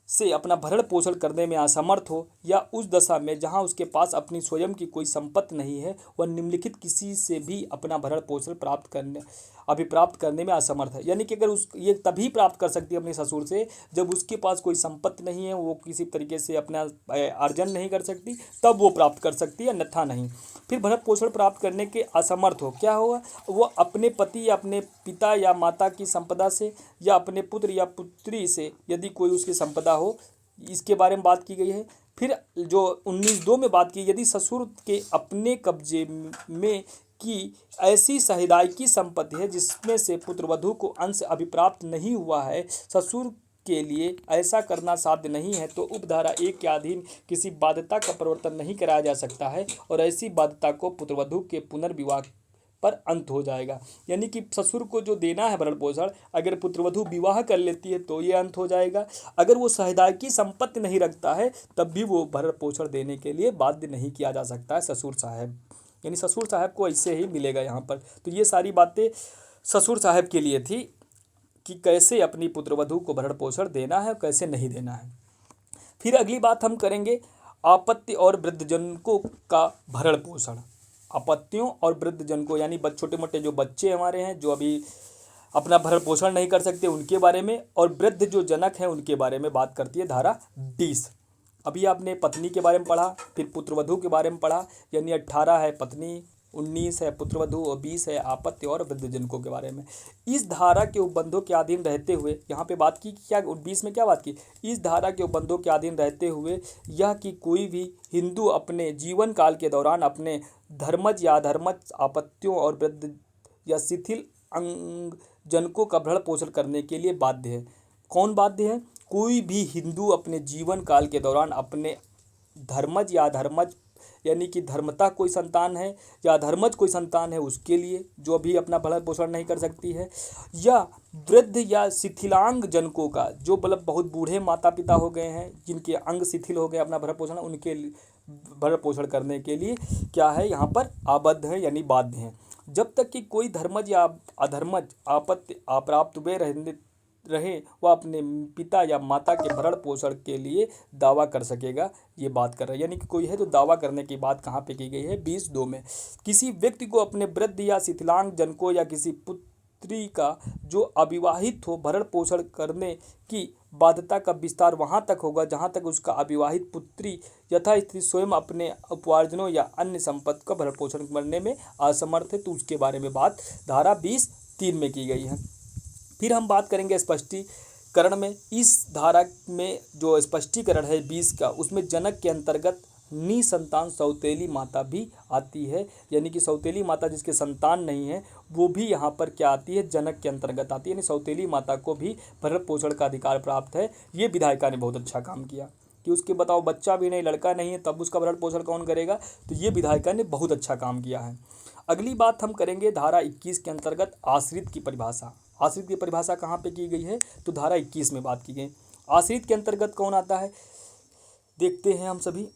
से अपना भरण पोषण करने में असमर्थ हो, या उस दशा में जहां उसके पास अपनी स्वयं की कोई संपत्ति नहीं है, वह निम्नलिखित किसी से भी अपना भरण पोषण प्राप्त करने में असमर्थ है। यानी कि अगर ये तभी प्राप्त कर सकती है अपने ससुर से जब उसके पास कोई संपत्ति नहीं है, वो किसी तरीके से अपना अर्जन नहीं कर सकती, तब वो प्राप्त कर सकती है, अन्यथा नहीं। फिर भरण पोषण प्राप्त करने के असमर्थ हो, क्या होगा, वो अपने पति या अपने पिता या माता की संपदा से या अपने पुत्र या पुत्री से यदि कोई उसकी संपदा हो, इसके बारे में बात की गई है। फिर जो 19(2) में बात की, यदि ससुर के अपने कब्जे में की ऐसी सहिदायकी संपत्ति है जिसमें से पुत्रवधू को अंश अभिप्राप्त नहीं हुआ है, ससुर के लिए ऐसा करना साध्य नहीं है, तो उपधारा 1 के अधीन किसी बाध्यता का प्रवर्तन नहीं कराया जा सकता है और ऐसी बाध्यता को पुत्रवधू के पुनर्विवाह पर अंत हो जाएगा। यानी कि ससुर को जो देना है भरण पोषण, अगर पुत्रवधू विवाह कर लेती है तो ये अंत हो जाएगा। अगर वो सहिदायकी संपत्ति नहीं रखता है तब भी वो भरण पोषण देने के लिए बाध्य नहीं किया जा सकता है ससुर साहब, यानी ससुर साहब को ऐसे ही मिलेगा यहाँ पर। तो ये सारी बातें ससुर साहब के लिए थी कि कैसे अपनी पुत्रवधू को भरण पोषण देना है, कैसे नहीं देना है। फिर अगली बात हम करेंगे आपत्ति और वृद्धजनों का भरण पोषण। आपत्तियों और वृद्धजनों यानी छोटे मोटे जो बच्चे हमारे हैं जो अभी अपना भरण पोषण नहीं कर सकते उनके बारे में, और वृद्ध जो जनक हैं उनके बारे में बात करती है धारा 20। अभी आपने पत्नी के बारे में पढ़ा, फिर पुत्रवधू के बारे में पढ़ा, यानी 18 है पत्नी, 19 है पुत्रवधू और 20 है आपत्ति और वृद्धजनकों के बारे में। इस धारा के उपबंधों के अधीन रहते हुए यहाँ पे बात की, क्या 20 में क्या बात की, इस धारा के उपबंधों के अधीन रहते हुए यह कि कोई भी हिंदू अपने जीवन काल के दौरान अपने धर्मज या अधर्मज आपत्तियों और वृद्ध या शिथिल अंगजनकों का भरण पोषण करने के लिए बाध्य है। कौन बाध्य है, कोई भी हिंदू अपने जीवन काल के दौरान अपने धर्मज या अधर्मज यानी कि धर्मता कोई संतान है या अधर्मज कोई संतान है उसके लिए जो अभी अपना भरण पोषण नहीं कर सकती है, या वृद्ध या शिथिलांग जनकों का जो मतलब बहुत बूढ़े माता पिता हो गए हैं जिनके अंग शिथिल हो गए अपना भरण पोषण, उनके भरण पोषण करने के लिए क्या है यहाँ पर आबद्ध है यानी बाध्य हैं। जब तक कि कोई धर्मज या अधर्मज आपत्ति अप्राप्त हुए रहे वह अपने पिता या माता के भरण पोषण के लिए दावा कर सकेगा, ये बात कर रहा है। यानी कि कोई है तो दावा करने की बात कहाँ पे की गई है, 20(2) में। किसी व्यक्ति को अपने वृद्ध या शिथिलांग जनकों या किसी पुत्री का जो अविवाहित हो भरण पोषण करने की बाध्यता का विस्तार वहाँ तक होगा जहाँ तक उसका अविवाहित पुत्री यथास्थिति स्वयं अपने उपार्जनों या अन्य संपत्ति का भरण पोषण करने में असमर्थ है, तो उसके बारे में बात धारा 20(3) में की गई है। फिर हम बात करेंगे स्पष्टीकरण में। इस धारा में जो स्पष्टीकरण है 20 का, उसमें जनक के अंतर्गत निसंतान सौतेली माता भी आती है, यानी कि सौतेली माता जिसके संतान नहीं है वो भी यहाँ पर क्या आती है, जनक के अंतर्गत आती है, यानी सौतेली माता को भी भरण पोषण का अधिकार प्राप्त है। ये विधायिका ने बहुत अच्छा काम किया कि उसके बताओ बच्चा भी नहीं, लड़का नहीं है, तब उसका भरण पोषण कौन करेगा, तो ये विधायिका ने बहुत अच्छा काम किया है। अगली बात हम करेंगे धारा 21 के अंतर्गत आश्रित की परिभाषा। आश्रित की परिभाषा कहाँ पे की गई है, तो धारा 21 में बात की गई। आश्रित के अंतर्गत कौन आता है, देखते हैं हम सभी।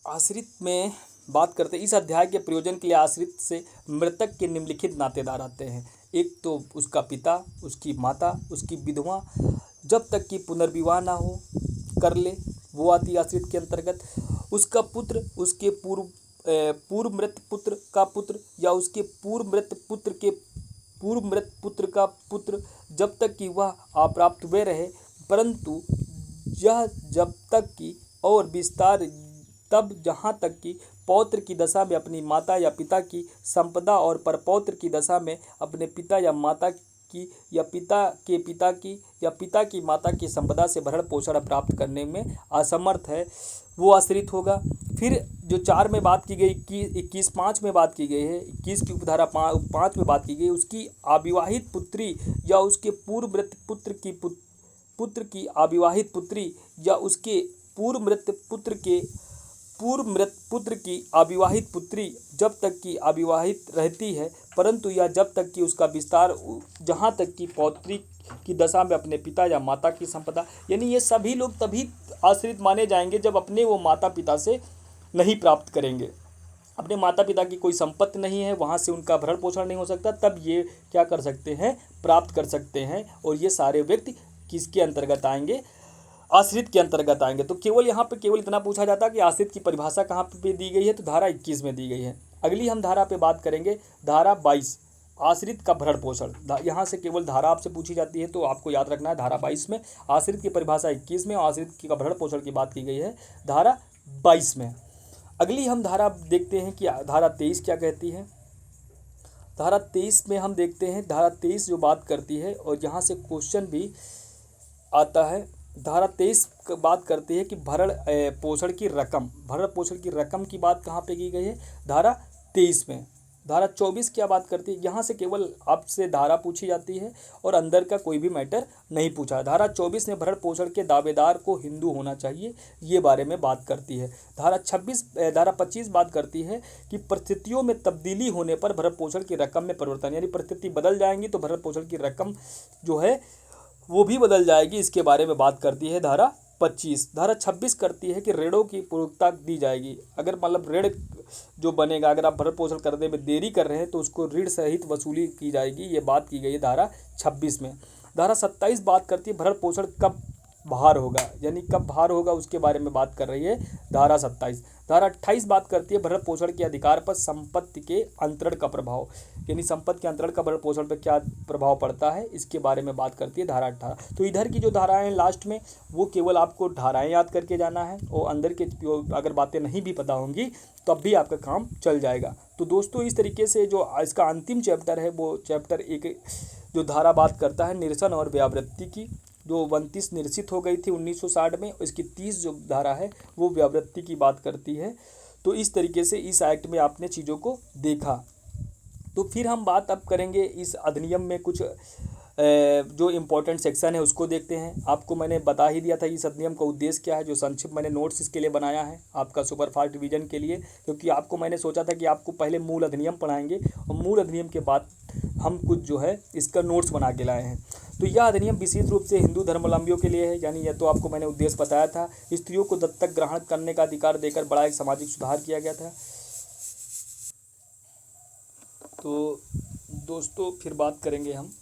आश्रित में बात करते हैं, इस अध्याय के प्रयोजन के लिए आश्रित से मृतक के निम्नलिखित नातेदार आते हैं। एक तो उसका पिता, उसकी माता, उसकी विधवा जब तक कि पुनर्विवाह ना हो कर ले, वो आती है आश्रित के अंतर्गत। उसका पुत्र, उसके पूर्व मृत पुत्र का पुत्र या उसके पूर्व मृत पुत्र के पूर्व मृत पुत्र का पुत्र जब तक कि वह अप्राप्त हुए रहे, परंतु यह जब तक कि और विस्तार तब जहाँ तक कि पौत्र की दशा में अपनी माता या पिता की संपदा और परपौत्र की दशा में अपने पिता या माता की या पिता के पिता की या पिता की माता की संपदा से भरण पोषण प्राप्त करने में असमर्थ है, वो आश्रित होगा। फिर जो 4 में बात की गई कि 21-5 में बात की गई है, 21 की उपधारा 5 में बात की गई, उसकी अविवाहित पुत्री या उसके पूर्व मृत पुत्र की अविवाहित पुत्री या उसके पूर्व मृत पुत्र की अविवाहित पुत्री जब तक कि अविवाहित रहती है, परंतु यह जब तक कि उसका विस्तार जहाँ तक कि पौत्री की दशा में अपने पिता या माता की संपदा, यानी ये सभी लोग तभी आश्रित माने जाएंगे जब अपने वो माता पिता से नहीं प्राप्त करेंगे, अपने माता पिता की कोई संपत्ति नहीं है, वहाँ से उनका भरण पोषण नहीं हो सकता, तब ये क्या कर सकते हैं, प्राप्त कर सकते हैं। और ये सारे व्यक्ति किसके अंतर्गत आएंगे, आश्रित के अंतर्गत आएंगे। तो केवल यहाँ पे केवल इतना पूछा जाता है कि आश्रित की परिभाषा कहाँ पे दी गई है, तो धारा 21 में दी गई है। अगली हम धारा पे बात करेंगे, धारा 22, आश्रित का भरण पोषण। यहाँ से केवल धारा आपसे पूछी जाती है, तो आपको याद रखना है धारा 22 में, आश्रित की परिभाषा 21 में, आश्रित का भरण पोषण की बात की गई है धारा 22 में। अगली हम धारा देखते हैं कि धारा 23 क्या कहती है। धारा 23 में हम देखते हैं, धारा 23 जो बात करती है और यहाँ से क्वेश्चन भी आता है। धारा 23 बात करती है कि भरण पोषण की रकम की बात कहाँ पे की गई है, धारा 23 में। धारा 24 क्या बात करती है, यहाँ से केवल आपसे धारा पूछी जाती है और अंदर का कोई भी मैटर नहीं पूछा। धारा 24 में भरण पोषण के दावेदार को हिंदू होना चाहिए, ये बारे में बात करती है। धारा 25 बात करती है कि परिस्थितियों में तब्दीली होने पर भरण पोषण की रकम में परिवर्तन, यानी परिस्थिति बदल जाएंगी तो भरण पोषण की रकम जो है वो भी बदल जाएगी, इसके बारे में बात करती है धारा 25। धारा 26 करती है कि ऋणों की पूर्वता दी जाएगी, अगर मतलब ऋण जो बनेगा, अगर आप भरण पोषण करने में देरी कर रहे हैं तो उसको ऋण सहित वसूली की जाएगी, ये बात की गई है धारा 26 में। धारा 27 बात करती है भरण पोषण कब भार होगा, यानी कब भार होगा उसके बारे में बात कर रही है धारा 27। धारा 28 बात करती है भरण पोषण के अधिकार पर संपत्ति के अंतरण का प्रभाव, यानी संपत्ति के अंतरण का भरण पोषण पर क्या प्रभाव पड़ता है, इसके बारे में बात करती है धारा 18। तो इधर की जो धाराएं लास्ट में, वो केवल आपको धाराएं याद करके जाना है, और अंदर के अगर बातें नहीं भी पता होंगी तब भी आपका काम चल जाएगा। तो दोस्तों इस तरीके से जो इसका अंतिम चैप्टर है, वो चैप्टर एक जो धारा बात करता है निरसन और व्यावृत्ति की, जो 29 निरसित हो गई थी 1960 में, इसकी 30 जो धारा है वो व्यावृत्ति की बात करती है। तो इस तरीके से इस एक्ट में आपने चीज़ों को देखा। तो फिर हम बात अब करेंगे इस अधिनियम में कुछ जो इम्पोर्टेंट सेक्शन है उसको देखते हैं। आपको मैंने बता ही दिया था इस अधिनियम का उद्देश्य क्या है, जो संक्षिप्त मैंने नोट्स इसके लिए बनाया है आपका सुपरफास्ट डिवीजन के लिए, क्योंकि आपको मैंने सोचा था कि आपको पहले मूल अधिनियम पढ़ाएंगे और मूल अधिनियम के बाद हम कुछ जो है इसका नोट्स बना के लाए हैं। तो यह अधिनियम विशेष रूप से हिंदू धर्मावलंबियों के लिए है, यानी यह तो आपको मैंने उद्देश्य बताया था। स्त्रियों को दत्तक ग्रहण करने का अधिकार देकर बड़ा एक सामाजिक सुधार किया गया था। तो दोस्तों फिर बात करेंगे हम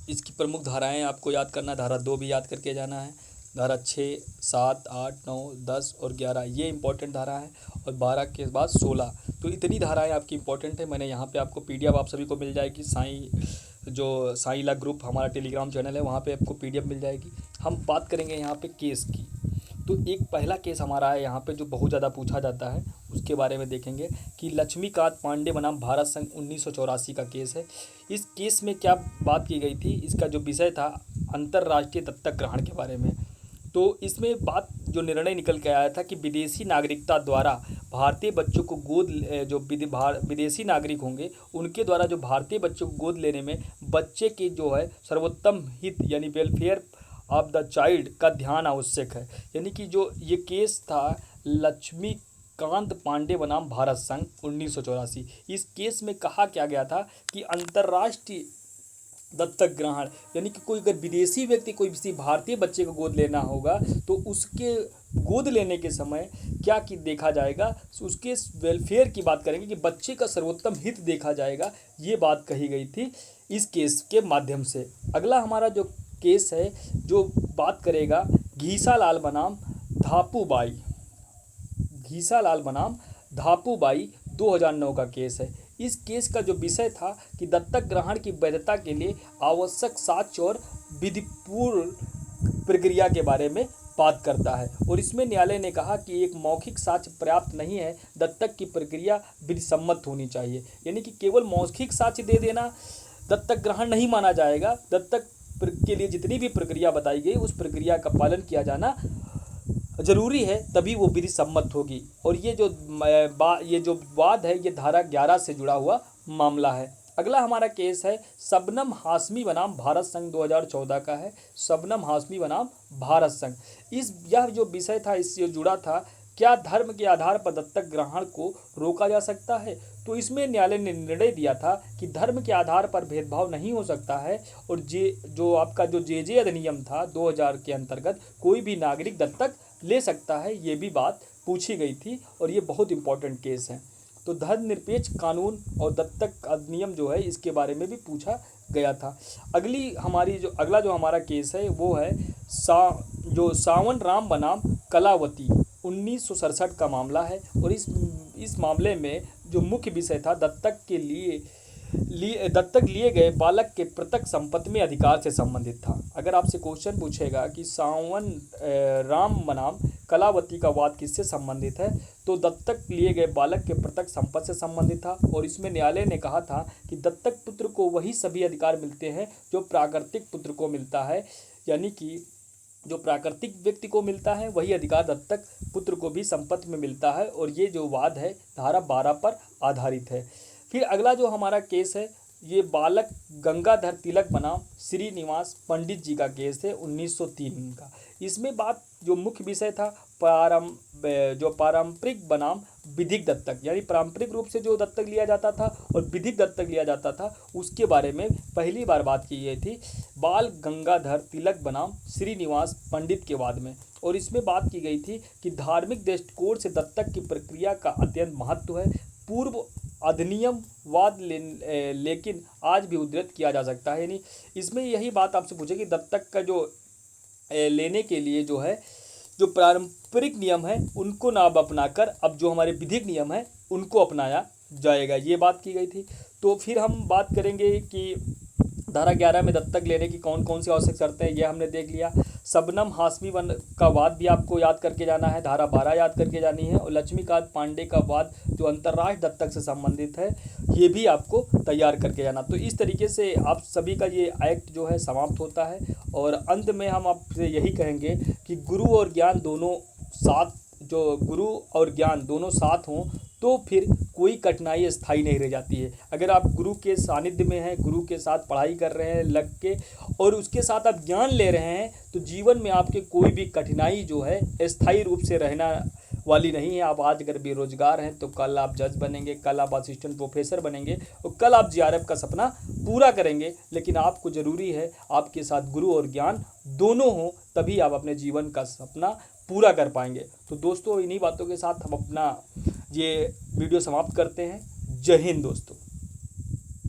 इसकी प्रमुख धाराएं आपको याद करना, धारा 2 भी याद करके जाना है, धारा 6, 7, 8, 9, 10 और 11 ये इंपॉर्टेंट धारा है, और 12 के बाद 16। तो इतनी धाराएं आपकी इंपॉर्टेंट है। मैंने यहाँ पे आपको PDF आप सभी को मिल जाएगी, साईं ला ग्रुप हमारा टेलीग्राम चैनल है, वहाँ पे आपको PDF मिल जाएगी। हम बात करेंगे यहाँ पे केस की। तो एक पहला केस हमारा है यहाँ पे जो बहुत ज़्यादा पूछा जाता है, उसके बारे में देखेंगे कि लक्ष्मीकांत पांडे बनाम भारत संघ 1984 का केस है। इस केस में क्या बात की गई थी, इसका जो विषय था अंतर्राष्ट्रीय दत्तक ग्रहण के बारे में। तो इसमें बात जो निर्णय निकल के आया था कि विदेशी नागरिकता द्वारा भारतीय बच्चों को जो विदेशी नागरिक होंगे उनके द्वारा जो भारतीय बच्चों को गोद लेने में बच्चे के जो है सर्वोत्तम हित यानी वेलफेयर ऑफ द चाइल्ड का ध्यान आवश्यक है। यानी कि जो ये केस था लक्ष्मीकांत कांत पांडे बनाम भारत संघ 1984। इस केस में कहा क्या गया था कि अंतर्राष्ट्रीय दत्तक ग्रहण यानी कि कोई अगर विदेशी व्यक्ति कोई किसी भारतीय बच्चे को गोद लेना होगा तो उसके गोद लेने के समय क्या कि देखा जाएगा, उसके वेलफेयर की बात करेंगे कि बच्चे का सर्वोत्तम हित देखा जाएगा। ये बात कही गई थी इस केस के माध्यम से। अगला हमारा जो केस है जो बात करेगा घीसालाल बनाम धापूबाई। घीसालाल बनाम धापूबाई 2009 का केस है। इस केस का जो विषय था कि दत्तक ग्रहण की वैधता के लिए आवश्यक साक्ष्य और विधिपूर्ण प्रक्रिया के बारे में बात करता है और इसमें न्यायालय ने कहा कि एक मौखिक साक्ष्य पर्याप्त नहीं है, दत्तक की प्रक्रिया विधिसम्मत होनी चाहिए। यानी कि केवल मौखिक साक्ष्य दे देना दत्तक ग्रहण नहीं माना जाएगा। दत्तक के लिए जितनी भी प्रक्रिया बताई गई उस प्रक्रिया का पालन किया जाना जरूरी है, तभी वो विधि सम्मत होगी। और ये जो वाद है ये धारा 11 से जुड़ा हुआ मामला है। अगला हमारा केस है शबनम हाशमी बनाम भारत संघ 2014 का है। शबनम हाशमी बनाम भारत संघ, यह जो विषय था इससे जुड़ा था, क्या धर्म के आधार पर दत्तक ग्रहण को रोका जा सकता है। तो इसमें न्यायालय ने निर्णय दिया था कि धर्म के आधार पर भेदभाव नहीं हो सकता है और जो आपका जो जे अधिनियम था 2000 के अंतर्गत कोई भी नागरिक दत्तक ले सकता है, ये भी बात पूछी गई थी और ये बहुत इंपॉर्टेंट केस है। तो धर्मनिरपेक्ष कानून और दत्तक अधिनियम जो है इसके बारे में भी पूछा गया था। अगला जो हमारा केस है वो है सावन राम बनाम कलावती 1967 का मामला है और इस मामले में जो मुख्य विषय था दत्तक लिए गए बालक के पृथक संपत्ति में अधिकार से संबंधित था। अगर आपसे क्वेश्चन पूछेगा कि सावन राम बनाम कलावती का वाद किससे संबंधित है, तो दत्तक लिए गए बालक के पृथक संपत्ति से संबंधित था और इसमें न्यायालय ने कहा था कि दत्तक पुत्र को वही सभी अधिकार मिलते हैं जो प्राकृतिक पुत्र को मिलता है। यानी कि जो प्राकृतिक व्यक्ति को मिलता है वही अधिकार दत्तक पुत्र को भी संपत्ति में मिलता है और ये जो वाद है धारा 12 पर आधारित है। फिर अगला जो हमारा केस है ये बालक गंगाधर तिलक बनाम श्रीनिवास पंडित जी का केस है 1903 का। इसमें बात जो मुख्य विषय था पारंपरिक बनाम विधिक दत्तक, यानी पारंपरिक रूप से जो दत्तक लिया जाता था और विधिक दत्तक लिया जाता था उसके बारे में पहली बार बात की गई थी बाल गंगाधर तिलक बनाम श्रीनिवास पंडित के वाद में। और इसमें बात की गई थी कि धार्मिक दृष्टिकोण से दत्तक की प्रक्रिया का अत्यंत महत्व है। पूर्व अधिनियम वाद लेकिन आज भी उद्धृत किया जा सकता है। यानी इसमें यही बात आपसे पूछे कि दत्तक का जो लेने के लिए जो है जो पारंपरिक नियम है उनको ना अपनाकर अब जो हमारे विधिक नियम है उनको अपनाया जाएगा, ये बात की गई थी। तो फिर हम बात करेंगे कि धारा 11 में दत्तक लेने की कौन कौन सी आवश्यक शर्तें हैं, ये हमने देख लिया। शबनम हाशमी का वाद भी आपको याद करके जाना है, धारा 12 याद करके जानी है और लक्ष्मीकांत पांडे का वाद जो अंतर्राष्ट्रीय दत्तक से संबंधित है ये भी आपको तैयार करके जाना। तो इस तरीके से आप सभी का ये एक्ट जो है समाप्त होता है और अंत में हम आपसे यही कहेंगे कि गुरु और ज्ञान दोनों साथ हों तो फिर कोई कठिनाई स्थायी नहीं रह जाती है। अगर आप गुरु के सानिध्य में हैं, गुरु के साथ पढ़ाई कर रहे हैं लग के और उसके साथ आप ज्ञान ले रहे हैं तो जीवन में आपके कोई भी कठिनाई जो है स्थायी रूप से रहना वाली नहीं है। आप आज अगर बेरोजगार हैं तो कल आप जज बनेंगे, कल आप असिस्टेंट प्रोफेसर बनेंगे और कल आप जीआरएफ का सपना पूरा करेंगे। लेकिन आपको ज़रूरी है आपके साथ गुरु और ज्ञान दोनों हों, तभी आप अपने जीवन का सपना पूरा कर पाएंगे। तो दोस्तों इन्हीं बातों के साथ हम अपना ये वीडियो समाप्त करते हैं। जय हिंद दोस्तों।